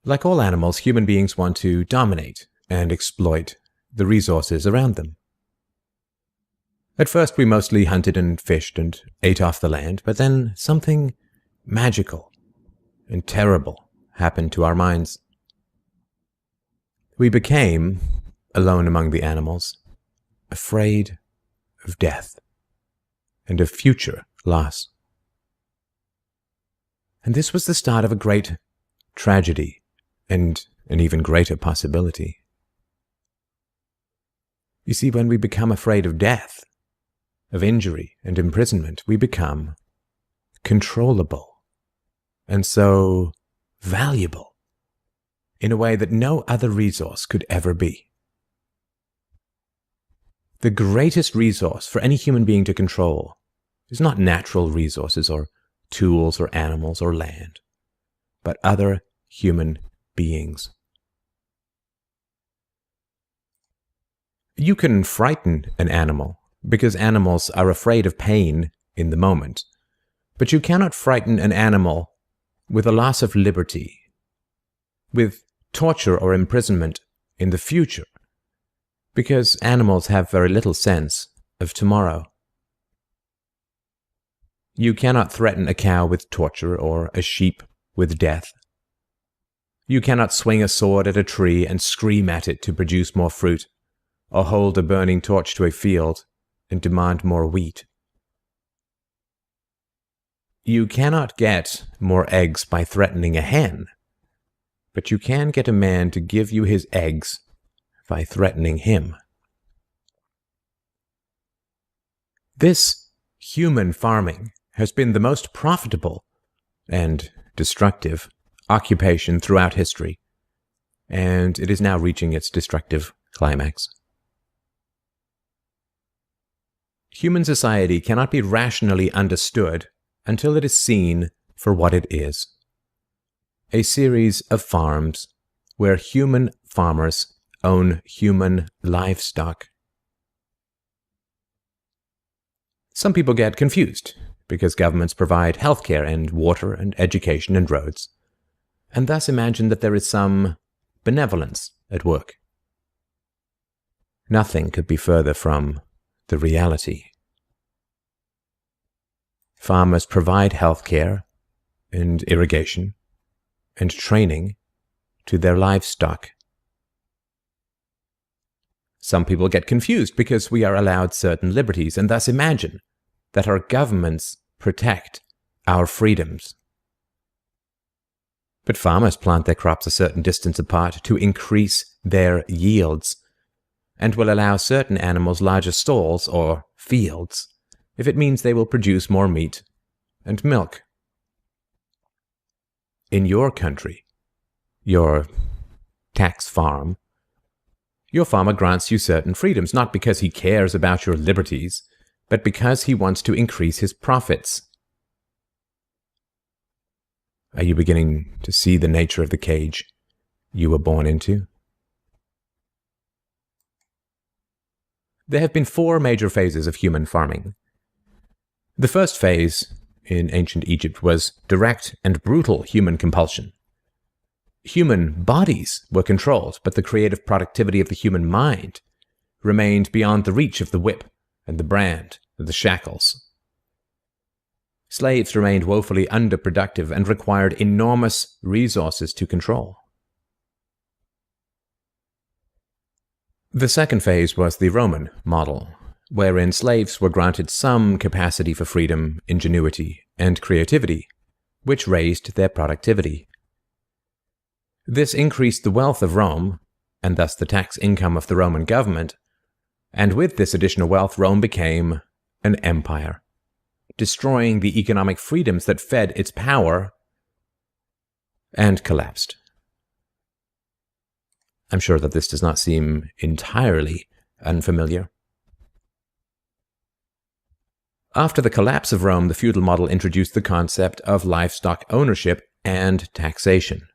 Like all animals, human beings want to dominate and exploit the resources around them. At first, we mostly hunted and fished and ate off the land, but then something magical and terrible happened to our minds. We became, alone among the animals, afraid of death and of future loss. And this was the start of a great tragedy and an even greater possibility. You see, when we become afraid of death, of injury and imprisonment, we become controllable and so valuable in a way that no other resource could ever be. The greatest resource for any human being to control is not natural resources or tools or animals or land, but other human beings. You can frighten an animal because animals are afraid of pain in the moment, but you cannot frighten an animal with a loss of liberty, with torture or imprisonment in the future, because animals have very little sense of tomorrow. You cannot threaten a cow with torture or a sheep with death. You cannot swing a sword at a tree and scream at it to produce more fruit, or hold a burning torch to a field and demand more wheat. You cannot get more eggs by threatening a hen, but you can get a man to give you his eggs by threatening him. This human farming has been the most profitable and destructive occupation throughout history, and it is now reaching its destructive climax. Human society cannot be rationally understood until it is seen for what it is: a series of farms where human farmers own human livestock. Some people get confused because governments provide healthcare and water and education and roads, and thus imagine that there is some benevolence at work. Nothing could be further from the reality. Farmers provide healthcare and irrigation and training to their livestock. Some people get confused because we are allowed certain liberties and thus imagine that our governments protect our freedoms. But farmers plant their crops a certain distance apart to increase their yields, and will allow certain animals larger stalls or fields if it means they will produce more meat and milk. In your country, your tax farm, your farmer grants you certain freedoms, not because he cares about your liberties, but because he wants to increase his profits. Are you beginning to see the nature of the cage you were born into? There have been 4 major phases of human farming. The first phase in ancient Egypt was direct and brutal human compulsion. Human bodies were controlled, but the creative productivity of the human mind remained beyond the reach of the whip and the brand and the shackles. Slaves remained woefully underproductive and required enormous resources to control. The second phase was the Roman model, wherein slaves were granted some capacity for freedom, ingenuity, and creativity, which raised their productivity. This increased the wealth of Rome, and thus the tax income of the Roman government, and with this additional wealth, Rome became an empire, destroying the economic freedoms that fed its power, and collapsed. I'm sure that this does not seem entirely unfamiliar. After the collapse of Rome, the feudal model introduced the concept of livestock ownership and taxation.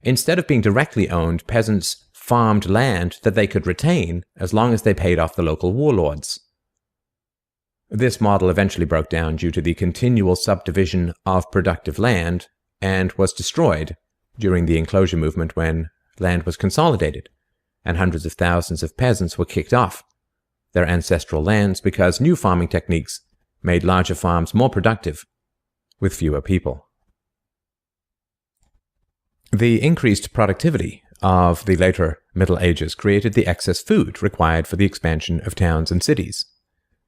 Instead of being directly owned, peasants farmed land that they could retain as long as they paid off the local warlords. This model eventually broke down due to the continual subdivision of productive land and was destroyed during the enclosure movement when land was consolidated and hundreds of thousands of peasants were kicked off their ancestral lands because new farming techniques made larger farms more productive with fewer people. The increased productivity of the later Middle Ages created the excess food required for the expansion of towns and cities,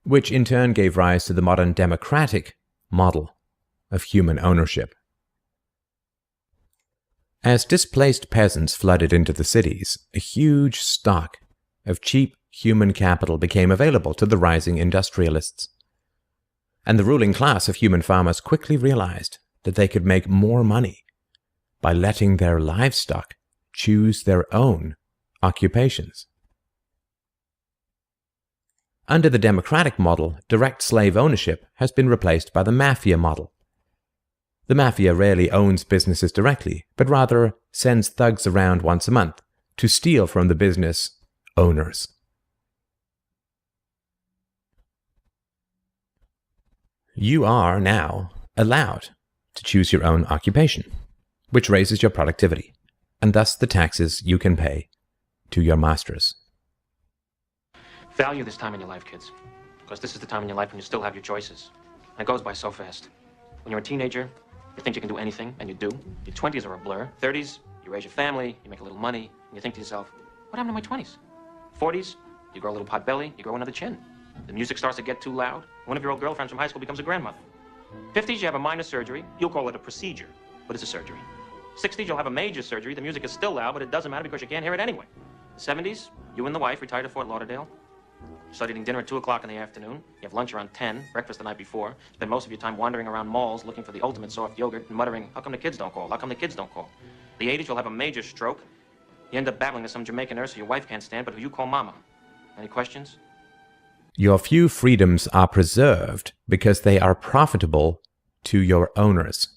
which in turn gave rise to the modern democratic model of human ownership. As displaced peasants flooded into the cities, a huge stock of cheap human capital became available to the rising industrialists. And the ruling class of human farmers quickly realized that they could make more money by letting their livestock choose their own occupations. Under the democratic model, direct slave ownership has been replaced by the mafia model. The mafia rarely owns businesses directly, but rather sends thugs around once a month to steal from the business owners. You are now allowed to choose your own occupation, which raises your productivity, and thus the taxes you can pay to your masters. Value this time in your life, kids, because this is the time in your life when you still have your choices. And it goes by so fast. When you're a teenager, you think you can do anything, and you do. Your 20s are a blur. 30s, you raise your family, you make a little money, and you think to yourself, what happened to my 20s? 40s, you grow a little pot belly, you grow another chin. The music starts to get too loud. One of your old girlfriends from high school becomes a grandmother. 50s, you have a minor surgery. You'll call it a procedure, but it's a surgery. 60s, you'll have a major surgery. The music is still loud, but it doesn't matter because you can't hear it anyway. 70s, you and the wife retire to Fort Lauderdale. Start eating dinner at 2 o'clock in the afternoon. You have lunch around 10, breakfast the night before. Spend most of your time wandering around malls looking for the ultimate soft yogurt and muttering, how come the kids don't call? How come the kids don't call? The 80s, you'll have a major stroke. You end up battling with some Jamaican nurse who your wife can't stand, but who you call mama. Any questions? Your few freedoms are preserved because they are profitable to your owners.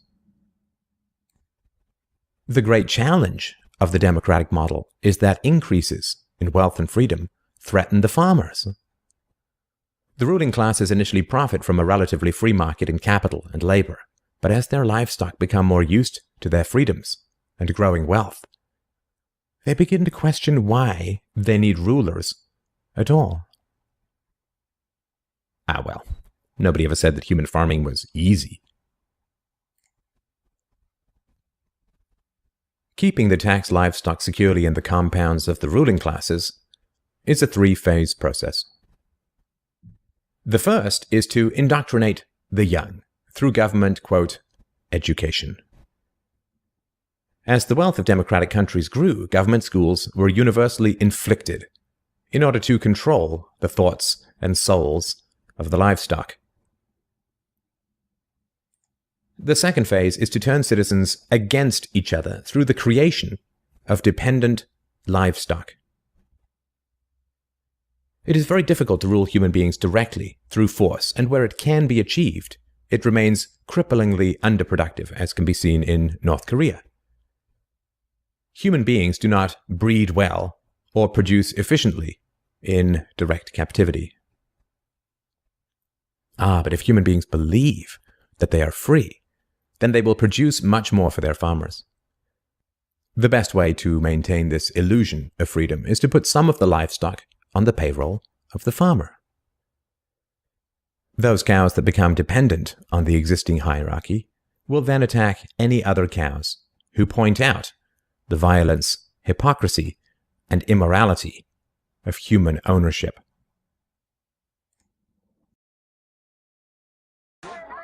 The great challenge of the democratic model is that increases in wealth and freedom threaten the farmers. The ruling classes initially profit from a relatively free market in capital and labor, but as their livestock become more used to their freedoms and growing wealth, they begin to question why they need rulers at all. Well, nobody ever said that human farming was easy. Keeping the taxed livestock securely in the compounds of the ruling classes is a three-phase process. The first is to indoctrinate the young through government, quote, education. As the wealth of democratic countries grew, government schools were universally inflicted in order to control the thoughts and souls of the livestock. The second phase is to turn citizens against each other through the creation of dependent livestock. It is very difficult to rule human beings directly through force, and where it can be achieved, it remains cripplingly underproductive, as can be seen in North Korea. Human beings do not breed well or produce efficiently in direct captivity. But if human beings believe that they are free, then they will produce much more for their farmers. The best way to maintain this illusion of freedom is to put some of the livestock on the payroll of the farmer. Those cows that become dependent on the existing hierarchy will then attack any other cows who point out the violence, hypocrisy, and immorality of human ownership.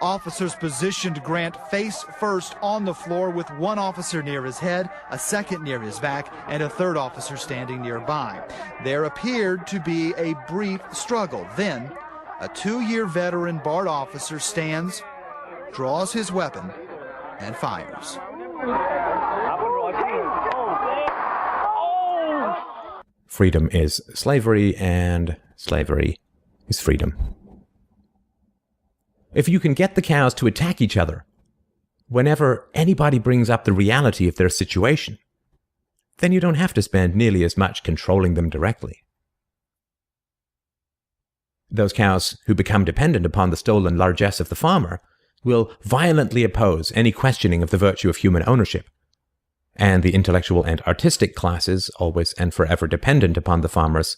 Officers positioned Grant face first on the floor with one officer near his head, a second near his back, and a third officer standing nearby. There appeared to be a brief struggle. Then, a 2-year veteran BART officer stands, draws his weapon, and fires. Freedom is slavery, and slavery is freedom. If you can get the cows to attack each other whenever anybody brings up the reality of their situation, then you don't have to spend nearly as much controlling them directly. Those cows who become dependent upon the stolen largesse of the farmer will violently oppose any questioning of the virtue of human ownership, and the intellectual and artistic classes, always and forever dependent upon the farmers,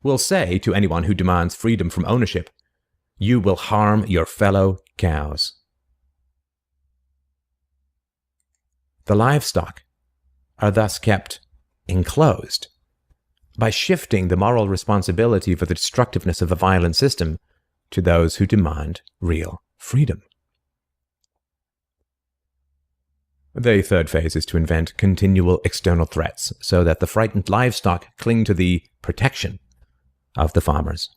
will say to anyone who demands freedom from ownership, "You will harm your fellow cows." The livestock are thus kept enclosed by shifting the moral responsibility for the destructiveness of a violent system to those who demand real freedom. The third phase is to invent continual external threats so that the frightened livestock cling to the protection of the farmers.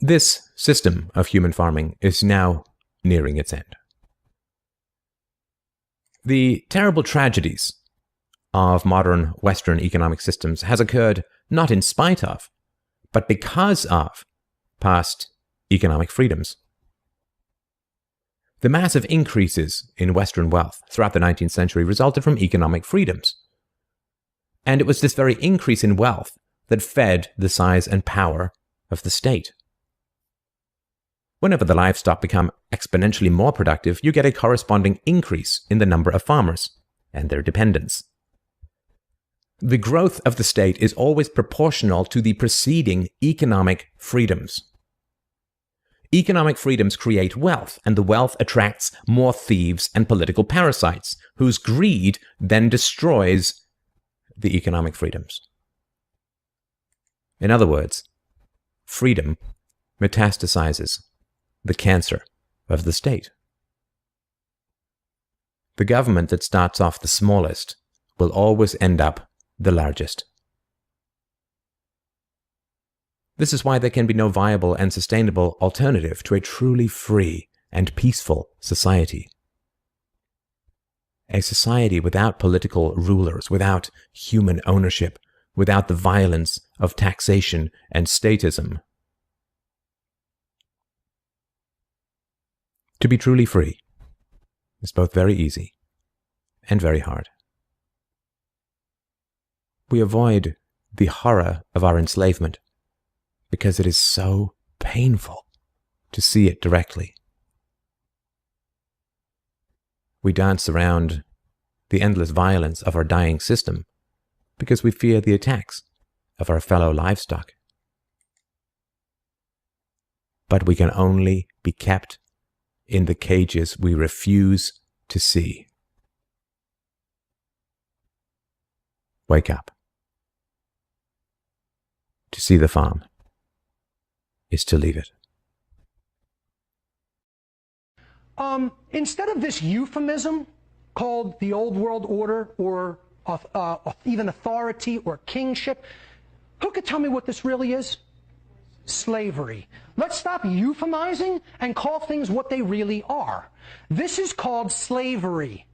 This system of human farming is now nearing its end. The terrible tragedies of modern Western economic systems has occurred not in spite of, but because of past economic freedoms. The massive increases in Western wealth throughout the 19th century resulted from economic freedoms. And it was this very increase in wealth that fed the size and power of the state. Whenever the livestock become exponentially more productive, you get a corresponding increase in the number of farmers and their dependents. The growth of the state is always proportional to the preceding economic freedoms. Economic freedoms create wealth, and the wealth attracts more thieves and political parasites, whose greed then destroys the economic freedoms. In other words, freedom metastasizes the cancer of the state. The government that starts off the smallest will always end up the largest. This is why there can be no viable and sustainable alternative to a truly free and peaceful society. A society without political rulers, without human ownership, without the violence of taxation and statism. To be truly free is both very easy and very hard. We avoid the horror of our enslavement because it is so painful to see it directly. We dance around the endless violence of our dying system because we fear the attacks of our fellow livestock. But we can only be kept in the cages we refuse to see. Wake up. To see the farm is to leave it. Instead of this euphemism called the Old World Order or even authority or kingship, who could tell me what this really is? Slavery. Let's stop euphemizing and call things what they really are. This is called slavery.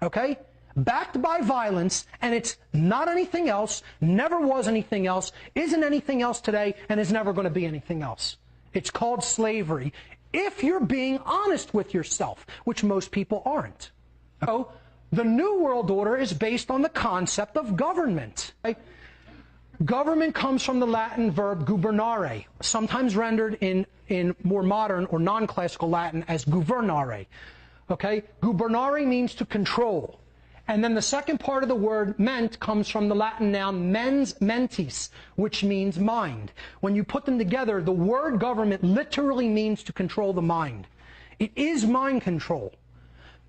Okay? Backed by violence, and it's not anything else, never was anything else, isn't anything else today, and is never going to be anything else. It's called slavery. If you're being honest with yourself, which most people aren't. So, the New World Order is based on the concept of government. Okay? Government comes from the Latin verb gubernare, sometimes rendered in more modern or non-classical Latin as governare. Okay? Gubernare means to control. And then the second part of the word ment comes from the Latin noun mens mentis, which means mind. When you put them together, the word government literally means to control the mind. It is mind control.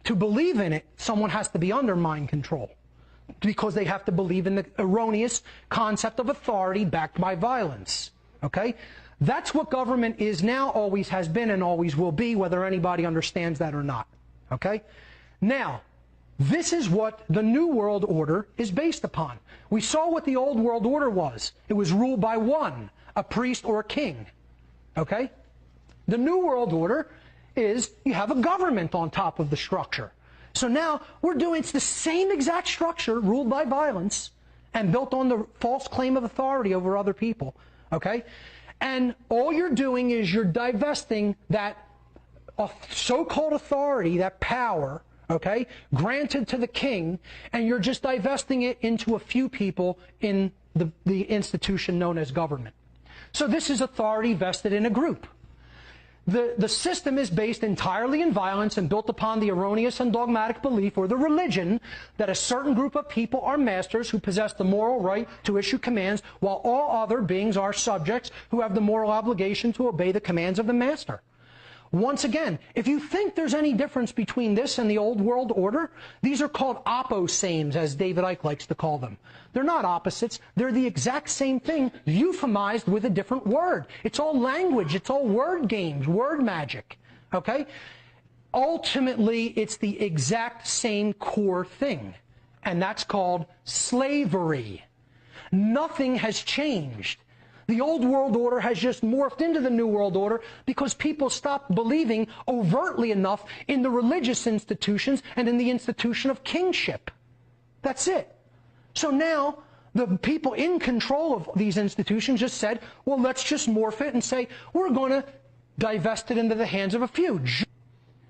To believe in it, someone has to be under mind control, because they have to believe in the erroneous concept of authority backed by violence. Okay? That's what government is now, always has been, and always will be, whether anybody understands that or not. Okay? Now, this is what the New World Order is based upon. We saw what the Old World Order was. It was ruled by one, a priest or a king. Okay? The New World Order is you have a government on top of the structure. So now we're doing the same exact structure ruled by violence and built on the false claim of authority over other people. Okay? And all you're doing is you're divesting that so-called authority, that power, okay, granted to the king, and you're just divesting it into a few people in the institution known as government. So this is authority vested in a group. The system is based entirely in violence and built upon the erroneous and dogmatic belief, or the religion, that a certain group of people are masters who possess the moral right to issue commands, while all other beings are subjects who have the moral obligation to obey the commands of the master. Once again, if you think there's any difference between this and the old world order, these are called opposames, as David Icke likes to call them. They're not opposites. They're the exact same thing, euphemized with a different word. It's all language. It's all word games, word magic. Okay? Ultimately, it's the exact same core thing, and that's called slavery. Nothing has changed. The old world order has just morphed into the new world order because people stopped believing overtly enough in the religious institutions and in the institution of kingship. That's it. So now the people in control of these institutions just said, well, let's just morph it and say, we're going to divest it into the hands of a few.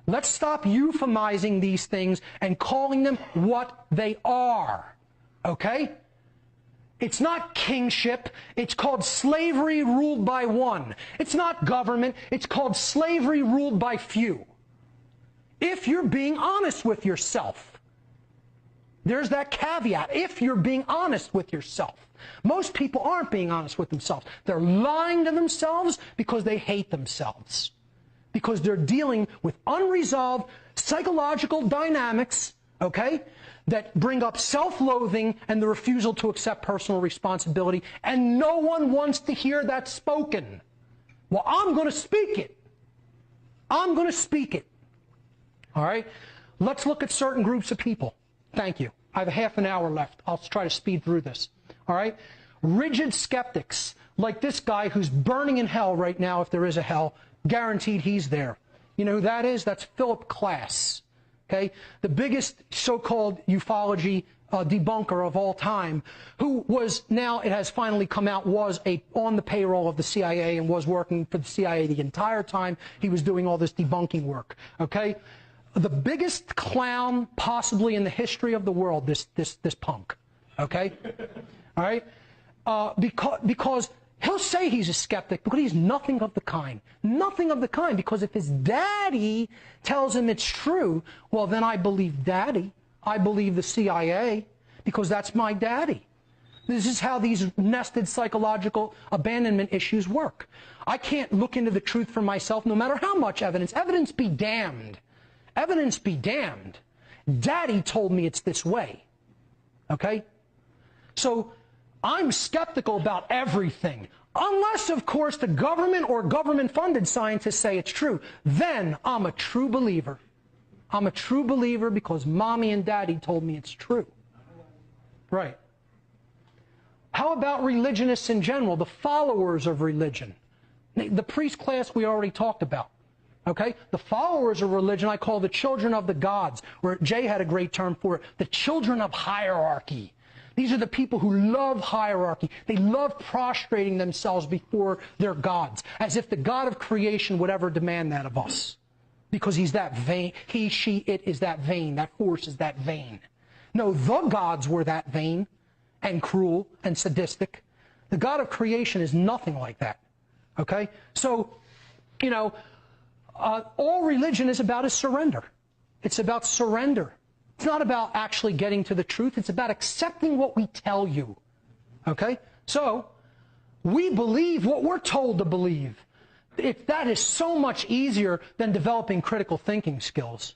Let's stop euphemizing these things and calling them what they are. Okay? It's not kingship. It's called slavery ruled by one. It's not government. It's called slavery ruled by few. If you're being honest with yourself. There's that caveat. If you're being honest with yourself. Most people aren't being honest with themselves. They're lying to themselves because they hate themselves. Because they're dealing with unresolved psychological dynamics, okay, that bring up self-loathing and the refusal to accept personal responsibility, and no one wants to hear that spoken. Well, I'm going to speak it. I'm going to speak it. All right? Let's look at certain groups of people. Thank you. I have a half an hour left. I'll try to speed through this. All right? Rigid skeptics, like this guy who's burning in hell right now, if there is a hell, guaranteed he's there. You know who that is? That's Philip Klass. Okay, the biggest so-called ufology debunker of all time, who was, now it has finally come out, was on the payroll of the CIA and was working for the CIA the entire time he was doing all this debunking work. Okay, the biggest clown possibly in the history of the world, this punk. Okay, all right, because he'll say he's a skeptic, but he's nothing of the kind. Nothing of the kind, because if his daddy tells him it's true, well, then I believe daddy. I believe the CIA, because that's my daddy. This is how these nested psychological abandonment issues work. I can't look into the truth for myself, no matter how much evidence. Evidence be damned. Evidence be damned. Daddy told me it's this way. Okay? So I'm skeptical about everything, unless, of course, the government or government-funded scientists say it's true. Then I'm a true believer. I'm a true believer because mommy and daddy told me it's true. Right. How about religionists in general, the followers of religion? The priest class we already talked about. Okay? The followers of religion I call the children of the gods, or Jay had a great term for it, the children of hierarchy. These are the people who love hierarchy. They love prostrating themselves before their gods, as if the God of creation would ever demand that of us. Because he's that vain. He, she, it is that vain. That force is that vain. No, the gods were that vain and cruel and sadistic. The God of creation is nothing like that. Okay? So, you know, all religion is about is surrender. It's about surrender. It's not about actually getting to the truth. It's about accepting what we tell you. Okay? So, we believe what we're told to believe. That is so much easier than developing critical thinking skills.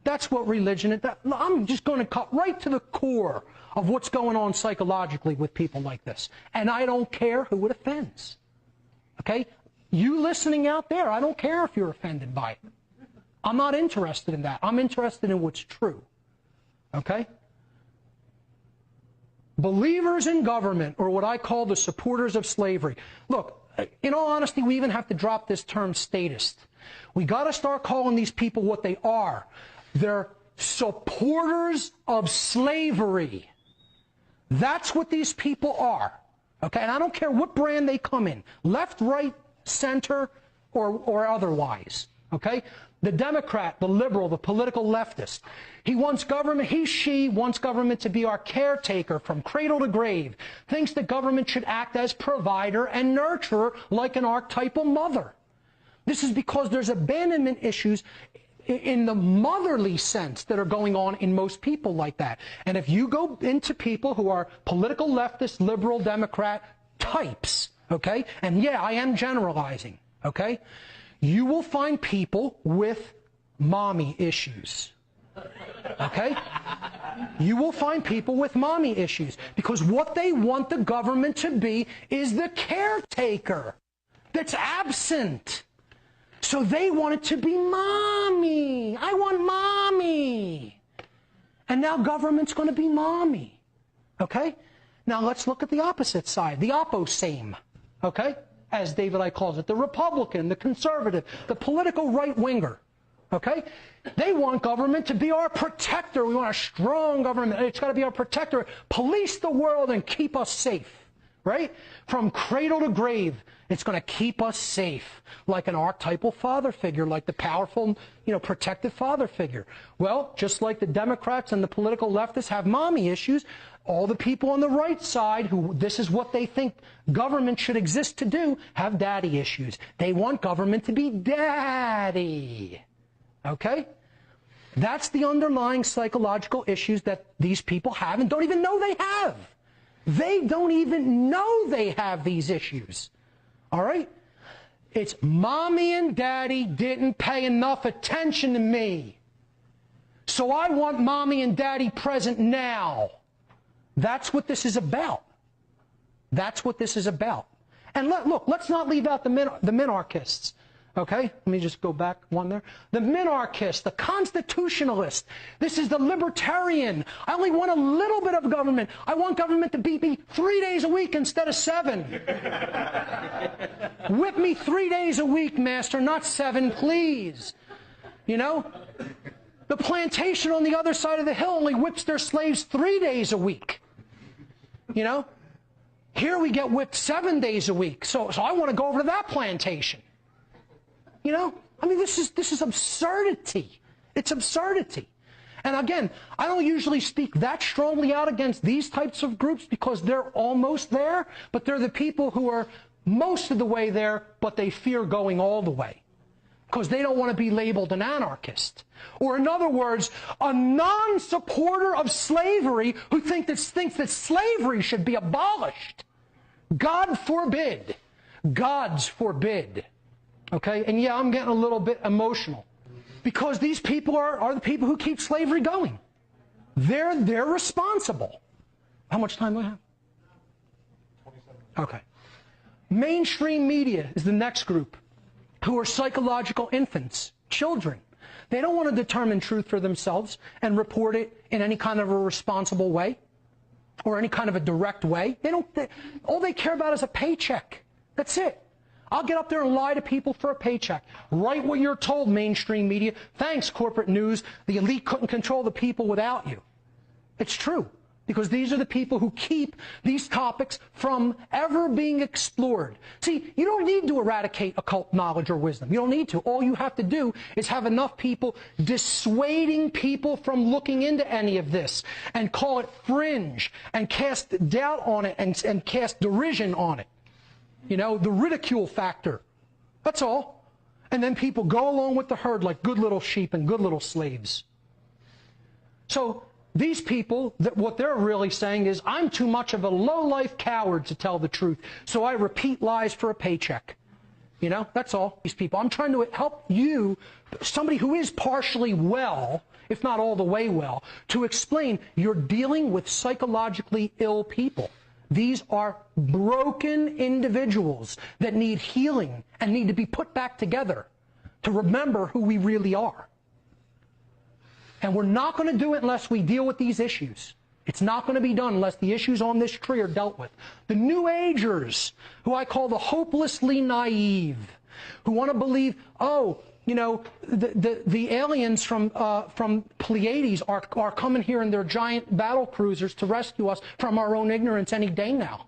That's what religion is. I'm just going to cut right to the core of what's going on psychologically with people like this. And I don't care who it offends. Okay? You listening out there, I don't care if you're offended by it. I'm not interested in that. I'm interested in what's true. Okay? Believers in government, or what I call the supporters of slavery. Look, in all honesty, we even have to drop this term statist. We got to start calling these people what they are. They're supporters of slavery. That's what these people are. Okay? And I don't care what brand they come in. Left, right, center, or otherwise. Okay? The Democrat, the liberal, the political leftist. He wants government, she wants government to be our caretaker from cradle to grave. Thinks that government should act as provider and nurturer like an archetypal mother. This is because there's abandonment issues in the motherly sense that are going on in most people like that. And if you go into people who are political leftist, liberal, Democrat types, okay, and yeah, I am generalizing, okay, you will find people with mommy issues. Okay? You will find people with mommy issues because what they want the government to be is the caretaker that's absent. So they want it to be mommy. I want mommy. And now government's going to be mommy. Okay? Now let's look at the opposite side, the opposame. Okay? As David Icke calls it, the Republican, the conservative, the political right-winger. Okay? They want government to be our protector. We want a strong government. It's got to be our protector. Police the world and keep us safe. Right? From cradle to grave, it's going to keep us safe. Like an archetypal father figure, like the powerful, protective father figure. Well, just like the Democrats and the political leftists have mommy issues, all the people on the right side, who this is what they think government should exist to do, have daddy issues. They want government to be daddy. Okay? That's the underlying psychological issues that these people have and don't even know they have. They don't even know they have these issues. All right? It's mommy and daddy didn't pay enough attention to me. So I want mommy and daddy present now. That's what this is about. That's what this is about. And look, let's not leave out the minarchists. Okay, let me just go back one there. The minarchist, the constitutionalist. This is the libertarian. I only want a little bit of government. I want government to beat me 3 days a week instead of 7. Whip me 3 days a week, master, not 7, please. The plantation on the other side of the hill only whips their slaves 3 days a week. Here we get whipped 7 days a week. So I want to go over to that plantation. This is absurdity. It's absurdity. And again, I don't usually speak that strongly out against these types of groups because they're almost there, but they're the people who are most of the way there, but they fear going all the way because they don't want to be labeled an anarchist. Or in other words, a non-supporter of slavery who thinks that slavery should be abolished. God forbid. Gods forbid. Okay, and yeah, I'm getting a little bit emotional because these people are the people who keep slavery going. They're responsible. How much time do I have? 27. Okay. Mainstream media is the next group who are psychological infants, children. They don't want to determine truth for themselves and report it in any kind of a responsible way or any kind of a direct way. All they care about is a paycheck. That's it. I'll get up there and lie to people for a paycheck. Write what you're told, mainstream media. Thanks, corporate news. The elite couldn't control the people without you. It's true, because these are the people who keep these topics from ever being explored. See, you don't need to eradicate occult knowledge or wisdom. You don't need to. All you have to do is have enough people dissuading people from looking into any of this and call it fringe and cast doubt on it and cast derision on it. The ridicule factor. That's all. And then people go along with the herd like good little sheep and good little slaves. So these people, what they're really saying is, I'm too much of a low-life coward to tell the truth, so I repeat lies for a paycheck. That's all. These people. I'm trying to help you, somebody who is partially well, if not all the way well, to explain you're dealing with psychologically ill people. These are broken individuals that need healing and need to be put back together to remember who we really are. And we're not going to do it unless we deal with these issues. It's not going to be done unless the issues on this tree are dealt with. The New Agers, who I call the hopelessly naive, who want to believe, the aliens from Pleiades are coming here in their giant battle cruisers to rescue us from our own ignorance any day now.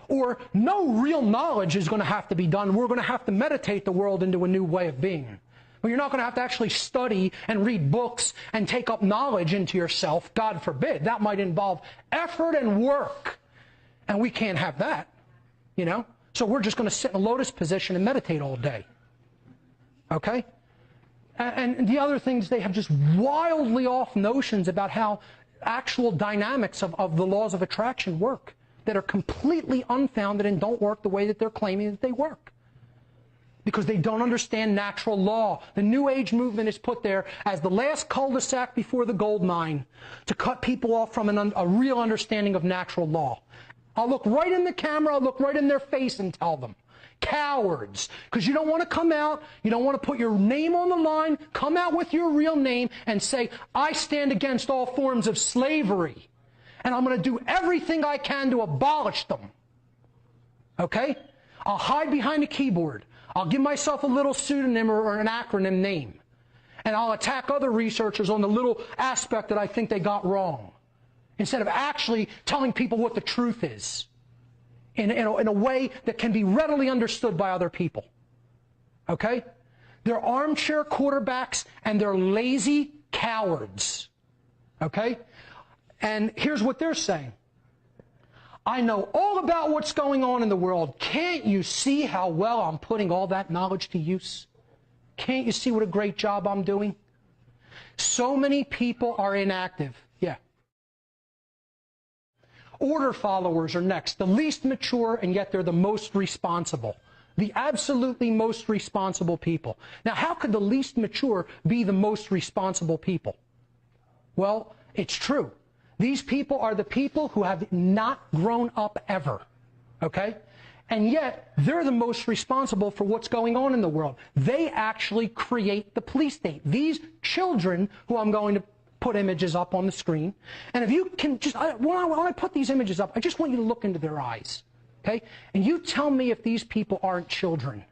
Or no real knowledge is going to have to be done. We're going to have to meditate the world into a new way of being. Well, you're not going to have to actually study and read books and take up knowledge into yourself. God forbid. That might involve effort and work. And we can't have that, So we're just going to sit in a lotus position and meditate all day. Okay? And the other thing is they have just wildly off notions about how actual dynamics of the laws of attraction work that are completely unfounded and don't work the way that they're claiming that they work. Because they don't understand natural law. The New Age movement is put there as the last cul-de-sac before the gold mine to cut people off from a real understanding of natural law. I'll look right in the camera, I'll look right in their face and tell them. Cowards. Because you don't want to come out, you don't want to put your name on the line, come out with your real name and say, I stand against all forms of slavery. And I'm going to do everything I can to abolish them. Okay? I'll hide behind a keyboard. I'll give myself a little pseudonym or an acronym name. And I'll attack other researchers on the little aspect that I think they got wrong. Instead of actually telling people what the truth is. In a way that can be readily understood by other people. Okay? They're armchair quarterbacks and they're lazy cowards. Okay? And here's what they're saying. I know all about what's going on in the world. Can't you see how well I'm putting all that knowledge to use? Can't you see what a great job I'm doing? So many people are inactive. Yeah. Order followers are next, the least mature, and yet they're the most responsible. The absolutely most responsible people. Now, how could the least mature be the most responsible people? Well, it's true. These people are the people who have not grown up ever. Okay? And yet, they're the most responsible for what's going on in the world. They actually create the police state. These children, who I'm going to put images up on the screen, and if you can just, when I put these images up, I just want you to look into their eyes. Okay? And you tell me if these people aren't children.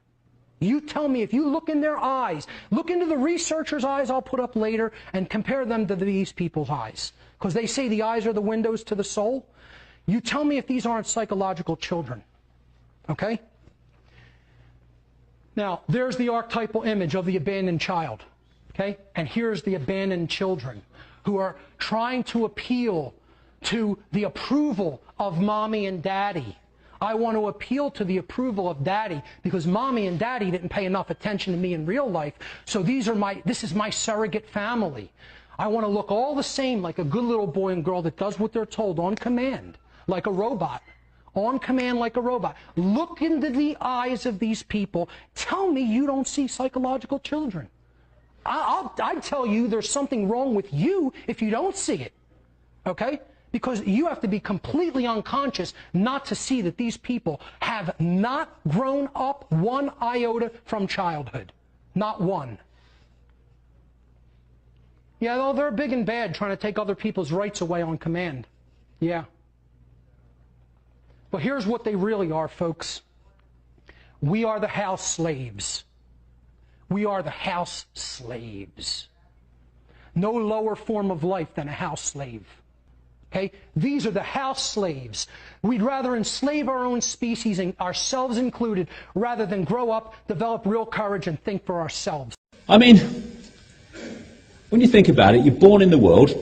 You tell me if you look in their eyes, look into the researchers' eyes I'll put up later, and compare them to these people's eyes. Because they say the eyes are the windows to the soul. You tell me if these aren't psychological children. Okay? Now, there's the archetypal image of the abandoned child. Okay? And here's the abandoned children who are trying to appeal to the approval of mommy and daddy. I want to appeal to the approval of daddy because mommy and daddy didn't pay enough attention to me in real life. So this is my surrogate family. I want to look all the same like a good little boy and girl that does what they're told on command, like a robot. On command like a robot. Look into the eyes of these people. Tell me you don't see psychological children. I'd tell you there's something wrong with you if you don't see it. Okay? Because you have to be completely unconscious not to see that these people have not grown up one iota from childhood. Not one. Yeah, well, they're big and bad trying to take other people's rights away on command. Yeah. But here's what they really are, folks. We are the house slaves. We are the house slaves. No lower form of life than a house slave. Okay? These are the house slaves. We'd rather enslave our own species, and ourselves included, rather than grow up, develop real courage, and think for ourselves. I mean, when you think about it, you're born in the world,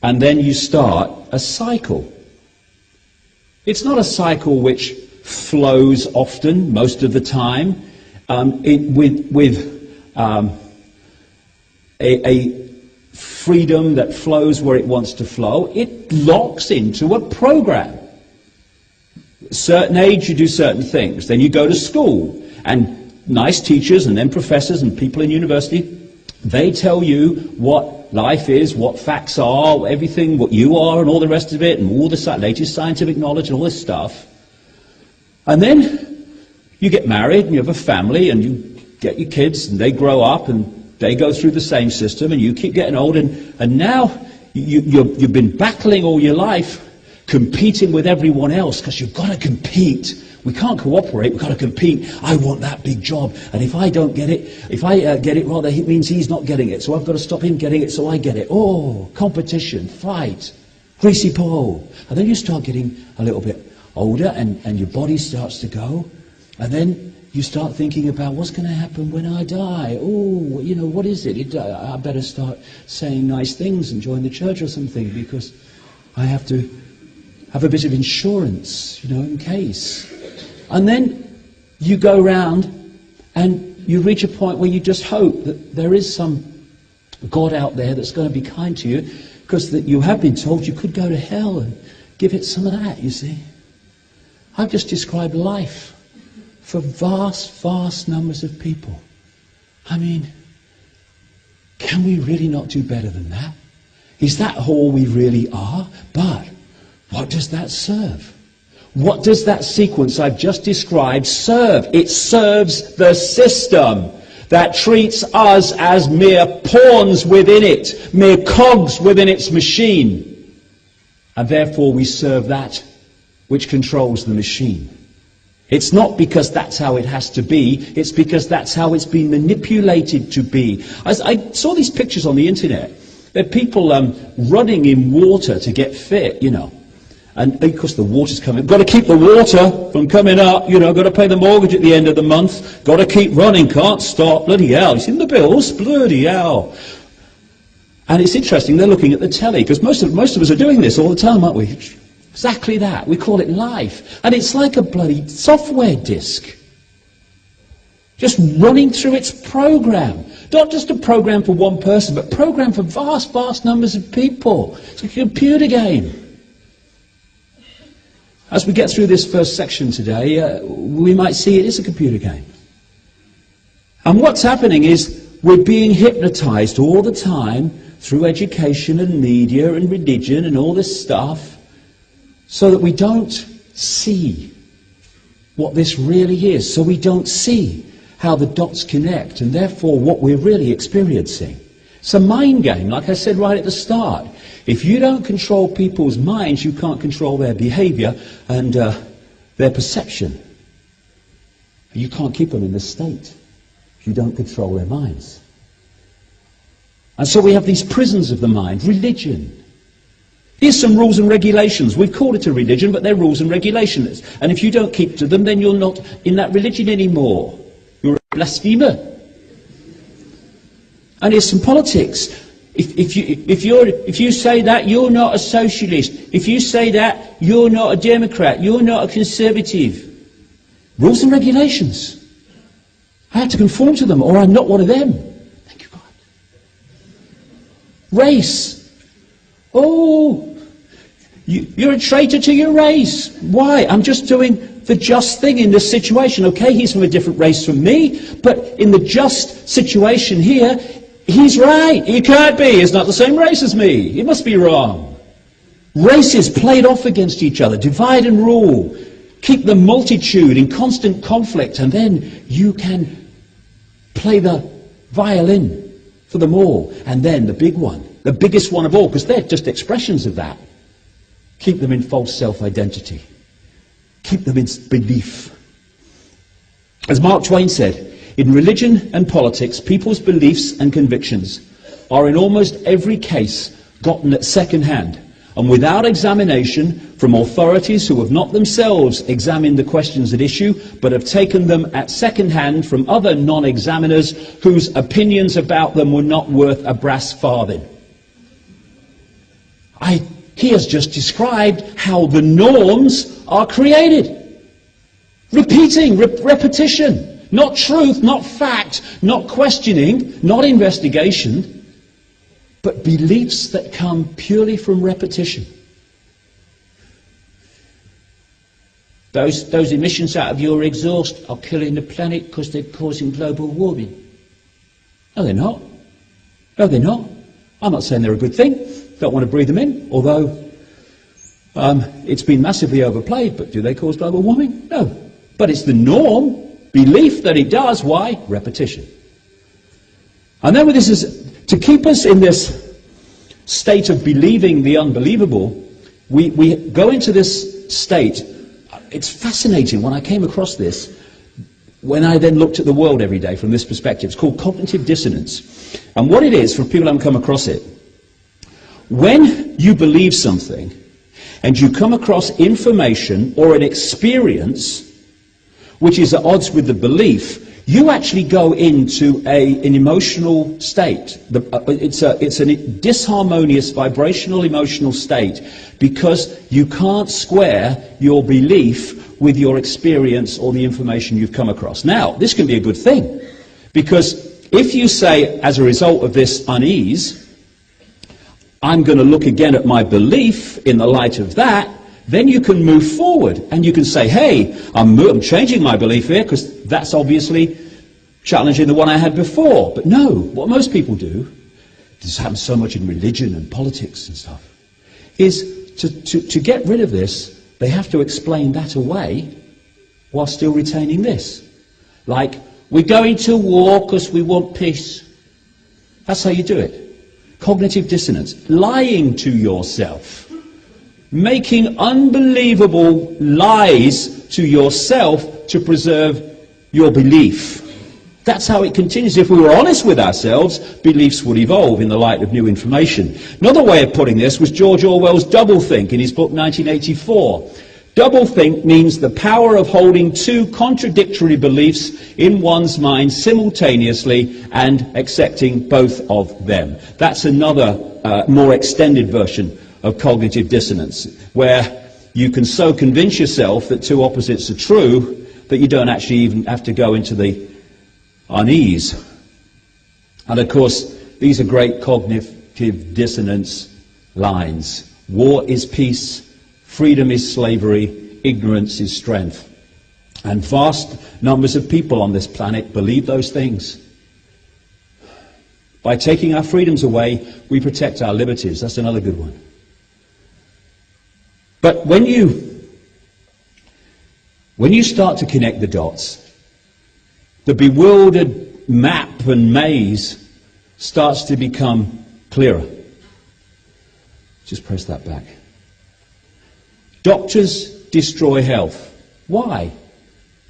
and then you start a cycle. It's not a cycle which flows often, most of the time, with a freedom that flows where it wants to flow. It locks into a program. At a certain age, you do certain things. Then you go to school, and nice teachers and then professors and people in university, they tell you what life is, what facts are, everything, what you are, and all the rest of it, and all the latest scientific knowledge and all this stuff. And then you get married, and you have a family, and you get your kids, and they grow up, and they go through the same system, and you keep getting old, and now you've been battling all your life, competing with everyone else, because you've got to compete. We can't cooperate, we've got to compete. I want that big job, and if I don't get it, if I get it, rather, it means he's not getting it, so I've got to stop him getting it so I get it. Oh, competition, fight, greasy pole. And then you start getting a little bit older, and your body starts to go, and then you start thinking about what's going to happen when I die. Oh, you know, what is it? I better start saying nice things and join the church or something, because I have to have a bit of insurance, you know, in case. And then you go round and you reach a point where you just hope that there is some God out there that's going to be kind to you, because that you have been told you could go to hell, and give it some of that, you see. I've just described life for vast, vast numbers of people. I mean, can we really not do better than that? Is that all we really are? But what does that serve? What does that sequence I've just described serve? It serves the system that treats us as mere pawns within it, mere cogs within its machine. And therefore we serve that which controls the machine. It's not because that's how it has to be, it's because that's how it's been manipulated to be. I saw these pictures on the internet. There are people running in water to get fit, you know. And of course the water's coming. Got to keep the water from coming up, you know, got to pay the mortgage at the end of the month. Got to keep running, can't stop, bloody hell. You seen the bills? Bloody hell. And it's interesting, they're looking at the telly, because most of us are doing this all the time, aren't we? Exactly that. We call it life. And it's like a bloody software disk. Just running through its program. Not just a program for one person, but program for vast, vast numbers of people. It's a computer game. As we get through this first section today, we might see it is a computer game. And what's happening is we're being hypnotized all the time through education and media and religion and all this stuff, so that we don't see what this really is, so we don't see how the dots connect, and therefore what we're really experiencing. It's a mind game, like I said right at the start. If you don't control people's minds, you can't control their behavior and their perception. You can't keep them in this state if you don't control their minds. And so we have these prisons of the mind, religion. Here's some rules and regulations. We've called it a religion, but they're rules and regulations. And if you don't keep to them, then you're not in that religion anymore. You're a blasphemer. And here's some politics. If you say that, you're not a socialist. If you say that, you're not a Democrat. You're not a conservative. Rules and regulations. I have to conform to them, or I'm not one of them. Thank you, God. Race. Oh, you're a traitor to your race. Why? I'm just doing the just thing in this situation. Okay, he's from a different race from me, but in the just situation here, he's right. He can't be. He's not the same race as me. He must be wrong. Races played off against each other. Divide and rule. Keep the multitude in constant conflict, and then you can play the violin for them all. And then the big one, the biggest one of all, because they're just expressions of that. Keep them in false self-identity. Keep them in belief. As Mark Twain said, in religion and politics, people's beliefs and convictions are in almost every case gotten at second hand and without examination from authorities who have not themselves examined the questions at issue, but have taken them at second hand from other non-examiners whose opinions about them were not worth a brass farthing. He has just described how the norms are created. Repeating, repetition. Not truth, not fact, not questioning, not investigation, but beliefs that come purely from repetition. Those emissions out of your exhaust are killing the planet because they're causing global warming. No, they're not. No, they're not. I'm not saying they're a good thing. Don't want to breathe them in, although it's been massively overplayed. But do they cause global warming? No. But it's the norm, belief that it does. Why? Repetition. And then this is to keep us in this state of believing the unbelievable. We go into this state. It's fascinating when I came across this, when I then looked at the world every day from this perspective. It's called cognitive dissonance. And what it is, for people who haven't come across it, when you believe something and you come across information or an experience which is at odds with the belief, you actually go into an emotional state. It's a disharmonious vibrational emotional state because you can't square your belief with your experience or the information you've come across. Now, this can be a good thing Because if you say, as a result of this unease, I'm going to look again at my belief in the light of that, then you can move forward and you can say, hey, I'm changing my belief here because that's obviously challenging the one I had before. But no, what most people do, this happens so much in religion and politics and stuff, is to get rid of this, they have to explain that away while still retaining this. Like, we're going to war because we want peace. That's how you do it. Cognitive dissonance. Lying to yourself. Making unbelievable lies to yourself to preserve your belief. That's how it continues. If we were honest with ourselves, beliefs would evolve in the light of new information. Another way of putting this was George Orwell's doublethink in his book 1984. Doublethink means the power of holding two contradictory beliefs in one's mind simultaneously and accepting both of them. That's another more extended version of cognitive dissonance, where you can so convince yourself that two opposites are true that you don't actually even have to go into the unease. And of course, these are great cognitive dissonance lines. War is peace, freedom is slavery, ignorance is strength. And vast numbers of people on this planet believe those things. By taking our freedoms away, we protect our liberties. That's another good one. But when you start to connect the dots, the bewildered map and maze starts to become clearer. Just press that back. Doctors destroy health. Why?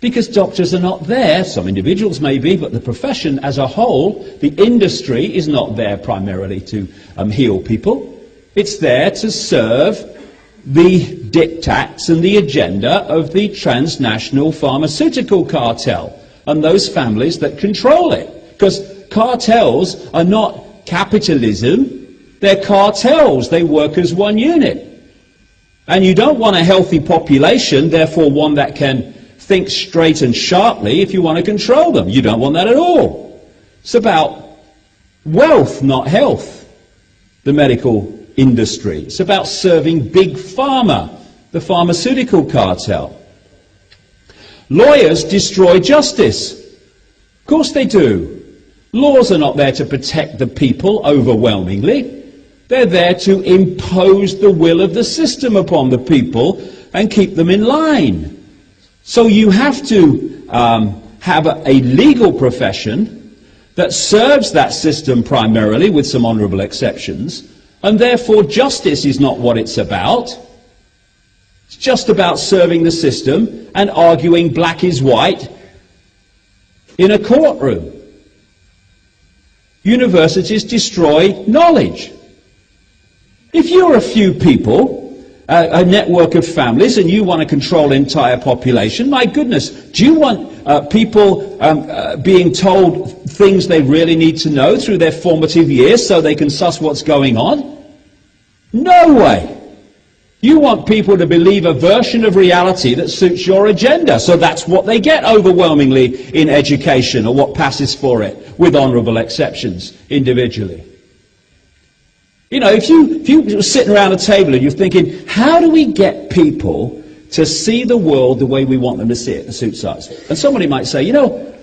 Because doctors are not there, some individuals may be, but the profession as a whole, the industry, is not there primarily to heal people. It's there to serve the diktats and the agenda of the transnational pharmaceutical cartel and those families that control it. Because cartels are not capitalism, they're cartels, they work as one unit. And you don't want a healthy population, therefore one that can think straight and sharply if you want to control them. You don't want that at all. It's about wealth, not health, the medical industry. It's about serving big pharma, the pharmaceutical cartel. Lawyers destroy justice. Of course they do. Laws are not there to protect the people overwhelmingly. They're there to impose the will of the system upon the people and keep them in line. So you have to have a legal profession that serves that system primarily, with some honourable exceptions, and therefore justice is not what it's about. It's just about serving the system and arguing black is white in a courtroom. Universities destroy knowledge. If you're a few people, a network of families, and you want to control an entire population, my goodness, do you want people being told things they really need to know through their formative years so they can suss what's going on? No way. You want people to believe a version of reality that suits your agenda, so that's what they get overwhelmingly in education, or what passes for it, with honourable exceptions individually. You know, if you're sitting around a table and you're thinking, how do we get people to see the world the way we want them to see it, that suits us? And somebody might say, you know,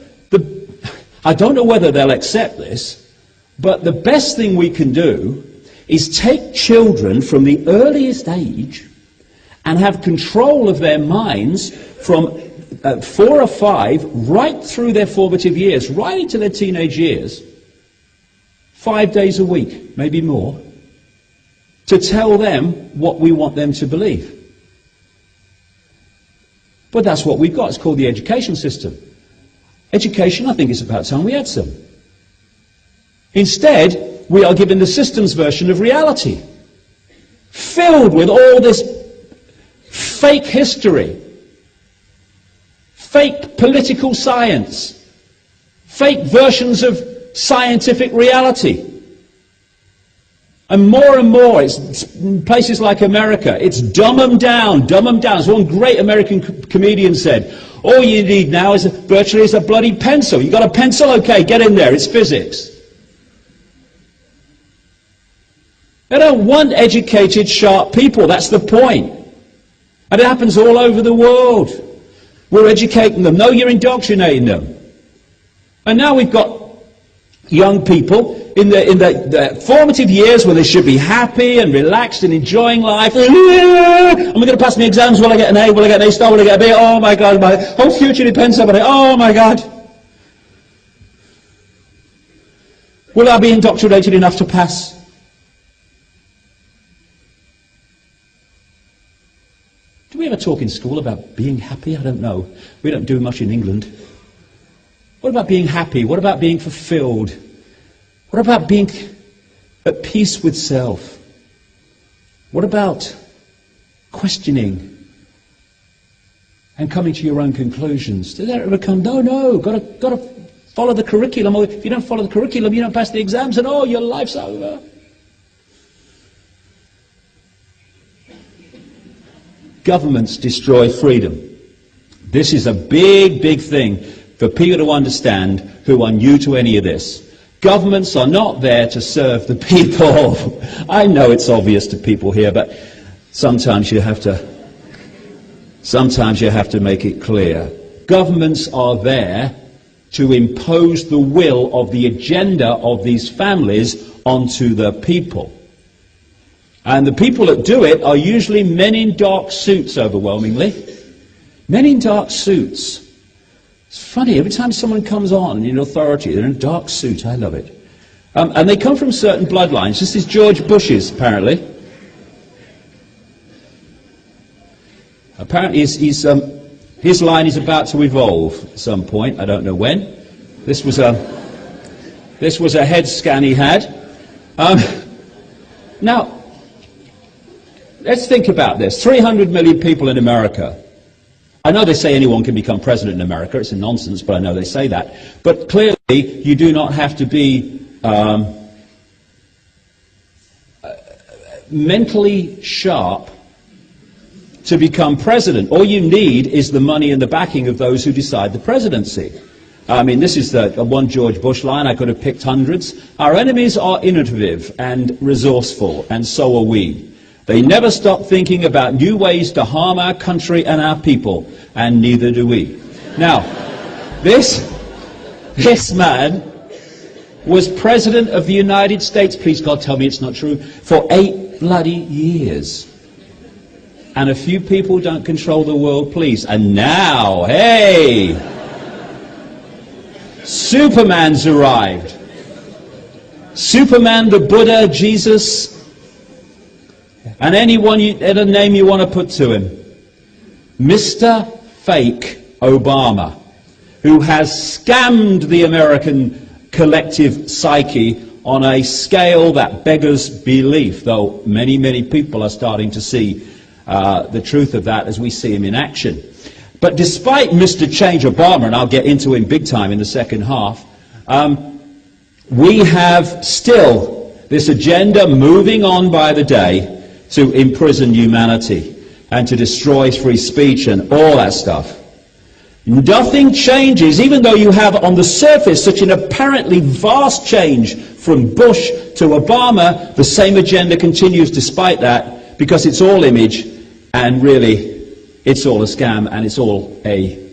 I don't know whether they'll accept this, but the best thing we can do is take children from the earliest age and have control of their minds from 4 or 5 right through their formative years, right into their teenage years, 5 days a week, maybe more, to tell them what we want them to believe. But that's what we've got. It's called the education system. Education, I think it's about time we had some. Instead, we are given the system's version of reality, filled with all this fake history, fake political science, fake versions of scientific reality. And more, it's places like America, it's dumb 'em down, dumb 'em down. As one great American comedian said, all you need now is virtually is a bloody pencil. You got a pencil? Okay, get in there, it's physics. They don't want educated, sharp people, that's the point. And it happens all over the world. We're educating them. No, you're indoctrinating them. And now we've got young people in the formative years when they should be happy and relaxed and enjoying life. Am I going to pass my exams? Will I get an A? Will I get an A star? Will I get a B? Oh my God, my whole future depends on it. Oh my God. Will I be indoctrinated enough to pass? Do we ever talk in school about being happy? I don't know. We don't do much in England. What about being happy? What about being fulfilled? What about being at peace with self? What about questioning and coming to your own conclusions? Did that ever come? No. Got to follow the curriculum. Or if you don't follow the curriculum, you don't pass the exams, and your life's over. Governments destroy freedom. This is a big, big thing for people to understand who are new to any of this. Governments are not there to serve the people. I know it's obvious to people here, but sometimes you have to make it clear. Governments are there to impose the will of the agenda of these families onto the people. And the people that do it are usually men in dark suits, overwhelmingly. Men in dark suits. It's funny, every time someone comes on in authority, they're in a dark suit. I love it. And they come from certain bloodlines. This is George Bush's, apparently. Apparently his line is about to evolve at some point. I don't know when. This was a head scan he had. Now, let's think about this. 300 million people in America. I know they say anyone can become president in America. It's a nonsense, but I know they say that. But clearly, you do not have to be mentally sharp to become president. All you need is the money and the backing of those who decide the presidency. I mean, this is the one George Bush line. I could have picked hundreds. Our enemies are innovative and resourceful, and so are we. They never stop thinking about new ways to harm our country and our people, and neither do we. Now, this man was President of the United States, please God tell me it's not true, for 8 bloody years. And a few people don't control the world, please. And now, hey, Superman's arrived. Superman, the Buddha, Jesus, and any name you want to put to him. Mr. Fake Obama, who has scammed the American collective psyche on a scale that beggars belief, though many, many people are starting to see the truth of that as we see him in action. But despite Mr. Change Obama, and I'll get into him big time in the second half, we have still this agenda moving on by the day to imprison humanity and to destroy free speech and all that stuff. Nothing changes, even though you have on the surface such an apparently vast change from Bush to Obama. The same agenda continues despite that, because it's all image, and really it's all a scam, and it's all a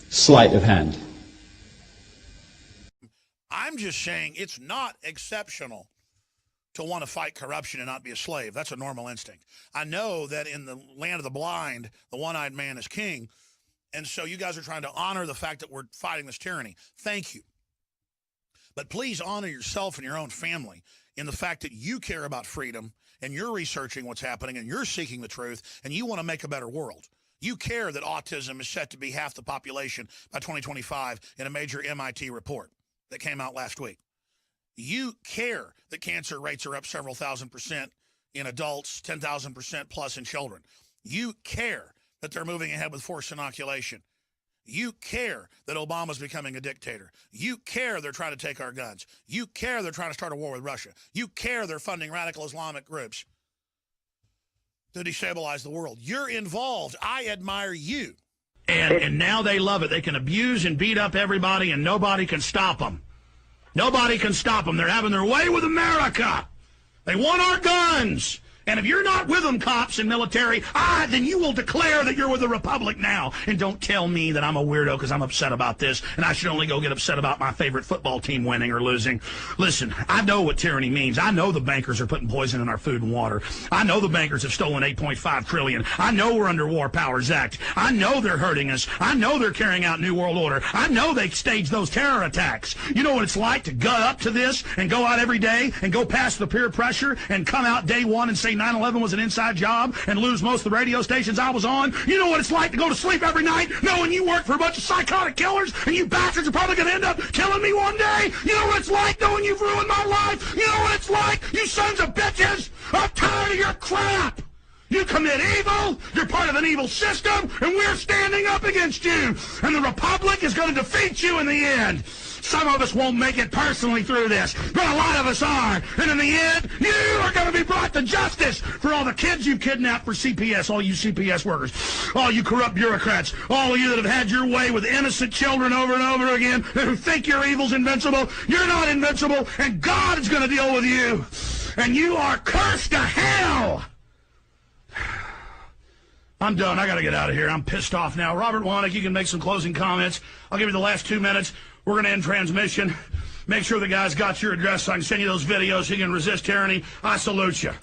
sleight of hand. I'm just saying it's not exceptional to want to fight corruption and not be a slave. That's a normal instinct. I know that in the land of the blind, the one-eyed man is king. And so you guys are trying to honor the fact that we're fighting this tyranny. Thank you. But please honor yourself and your own family in the fact that you care about freedom and you're researching what's happening and you're seeking the truth and you want to make a better world. You care that autism is set to be half the population by 2025 in a major MIT report that came out last week. You care that cancer rates are up several thousand% in adults, 10,000% plus in children. You care that they're moving ahead with forced inoculation. You care that Obama's becoming a dictator. You care they're trying to take our guns. You care they're trying to start a war with Russia. You care they're funding radical Islamic groups to destabilize the world. You're involved. I admire you. And now they love it. They can abuse and beat up everybody, and nobody can stop them. Nobody can stop them. They're having their way with America. They want our guns. And if you're not with them, cops and military, then you will declare that you're with the Republic now. And don't tell me that I'm a weirdo because I'm upset about this, and I should only go get upset about my favorite football team winning or losing. Listen, I know what tyranny means. I know the bankers are putting poison in our food and water. I know the bankers have stolen $8.5 trillion. I know we're under War Powers Act. I know they're hurting us. I know they're carrying out New World Order. I know they staged those terror attacks. You know what it's like to gut up to this and go out every day and go past the peer pressure and come out day one and say 9/11 was an inside job and lose most of the radio stations I was on. You know what it's like to go to sleep every night knowing you work for a bunch of psychotic killers and you bastards are probably going to end up killing me one day. You know what it's like knowing you've ruined my life. You know what it's like, you sons of bitches. I'm tired of your crap. You commit evil, you're part of an evil system, and we're standing up against you. And the Republic is going to defeat you in the end. Some of us won't make it personally through this, but a lot of us are. And in the end, you are going to be brought to justice for all the kids you kidnapped for CPS, all you CPS workers, all you corrupt bureaucrats, all of you that have had your way with innocent children over and over again, who think your evil's invincible. You're not invincible, and God is going to deal with you. And you are cursed to hell. I'm done. I got to get out of here. I'm pissed off now. Robert Wannick, you can make some closing comments. I'll give you the last 2 minutes. We're going to end transmission. Make sure the guy's got your address so I can send you those videos so you can resist tyranny. I salute you.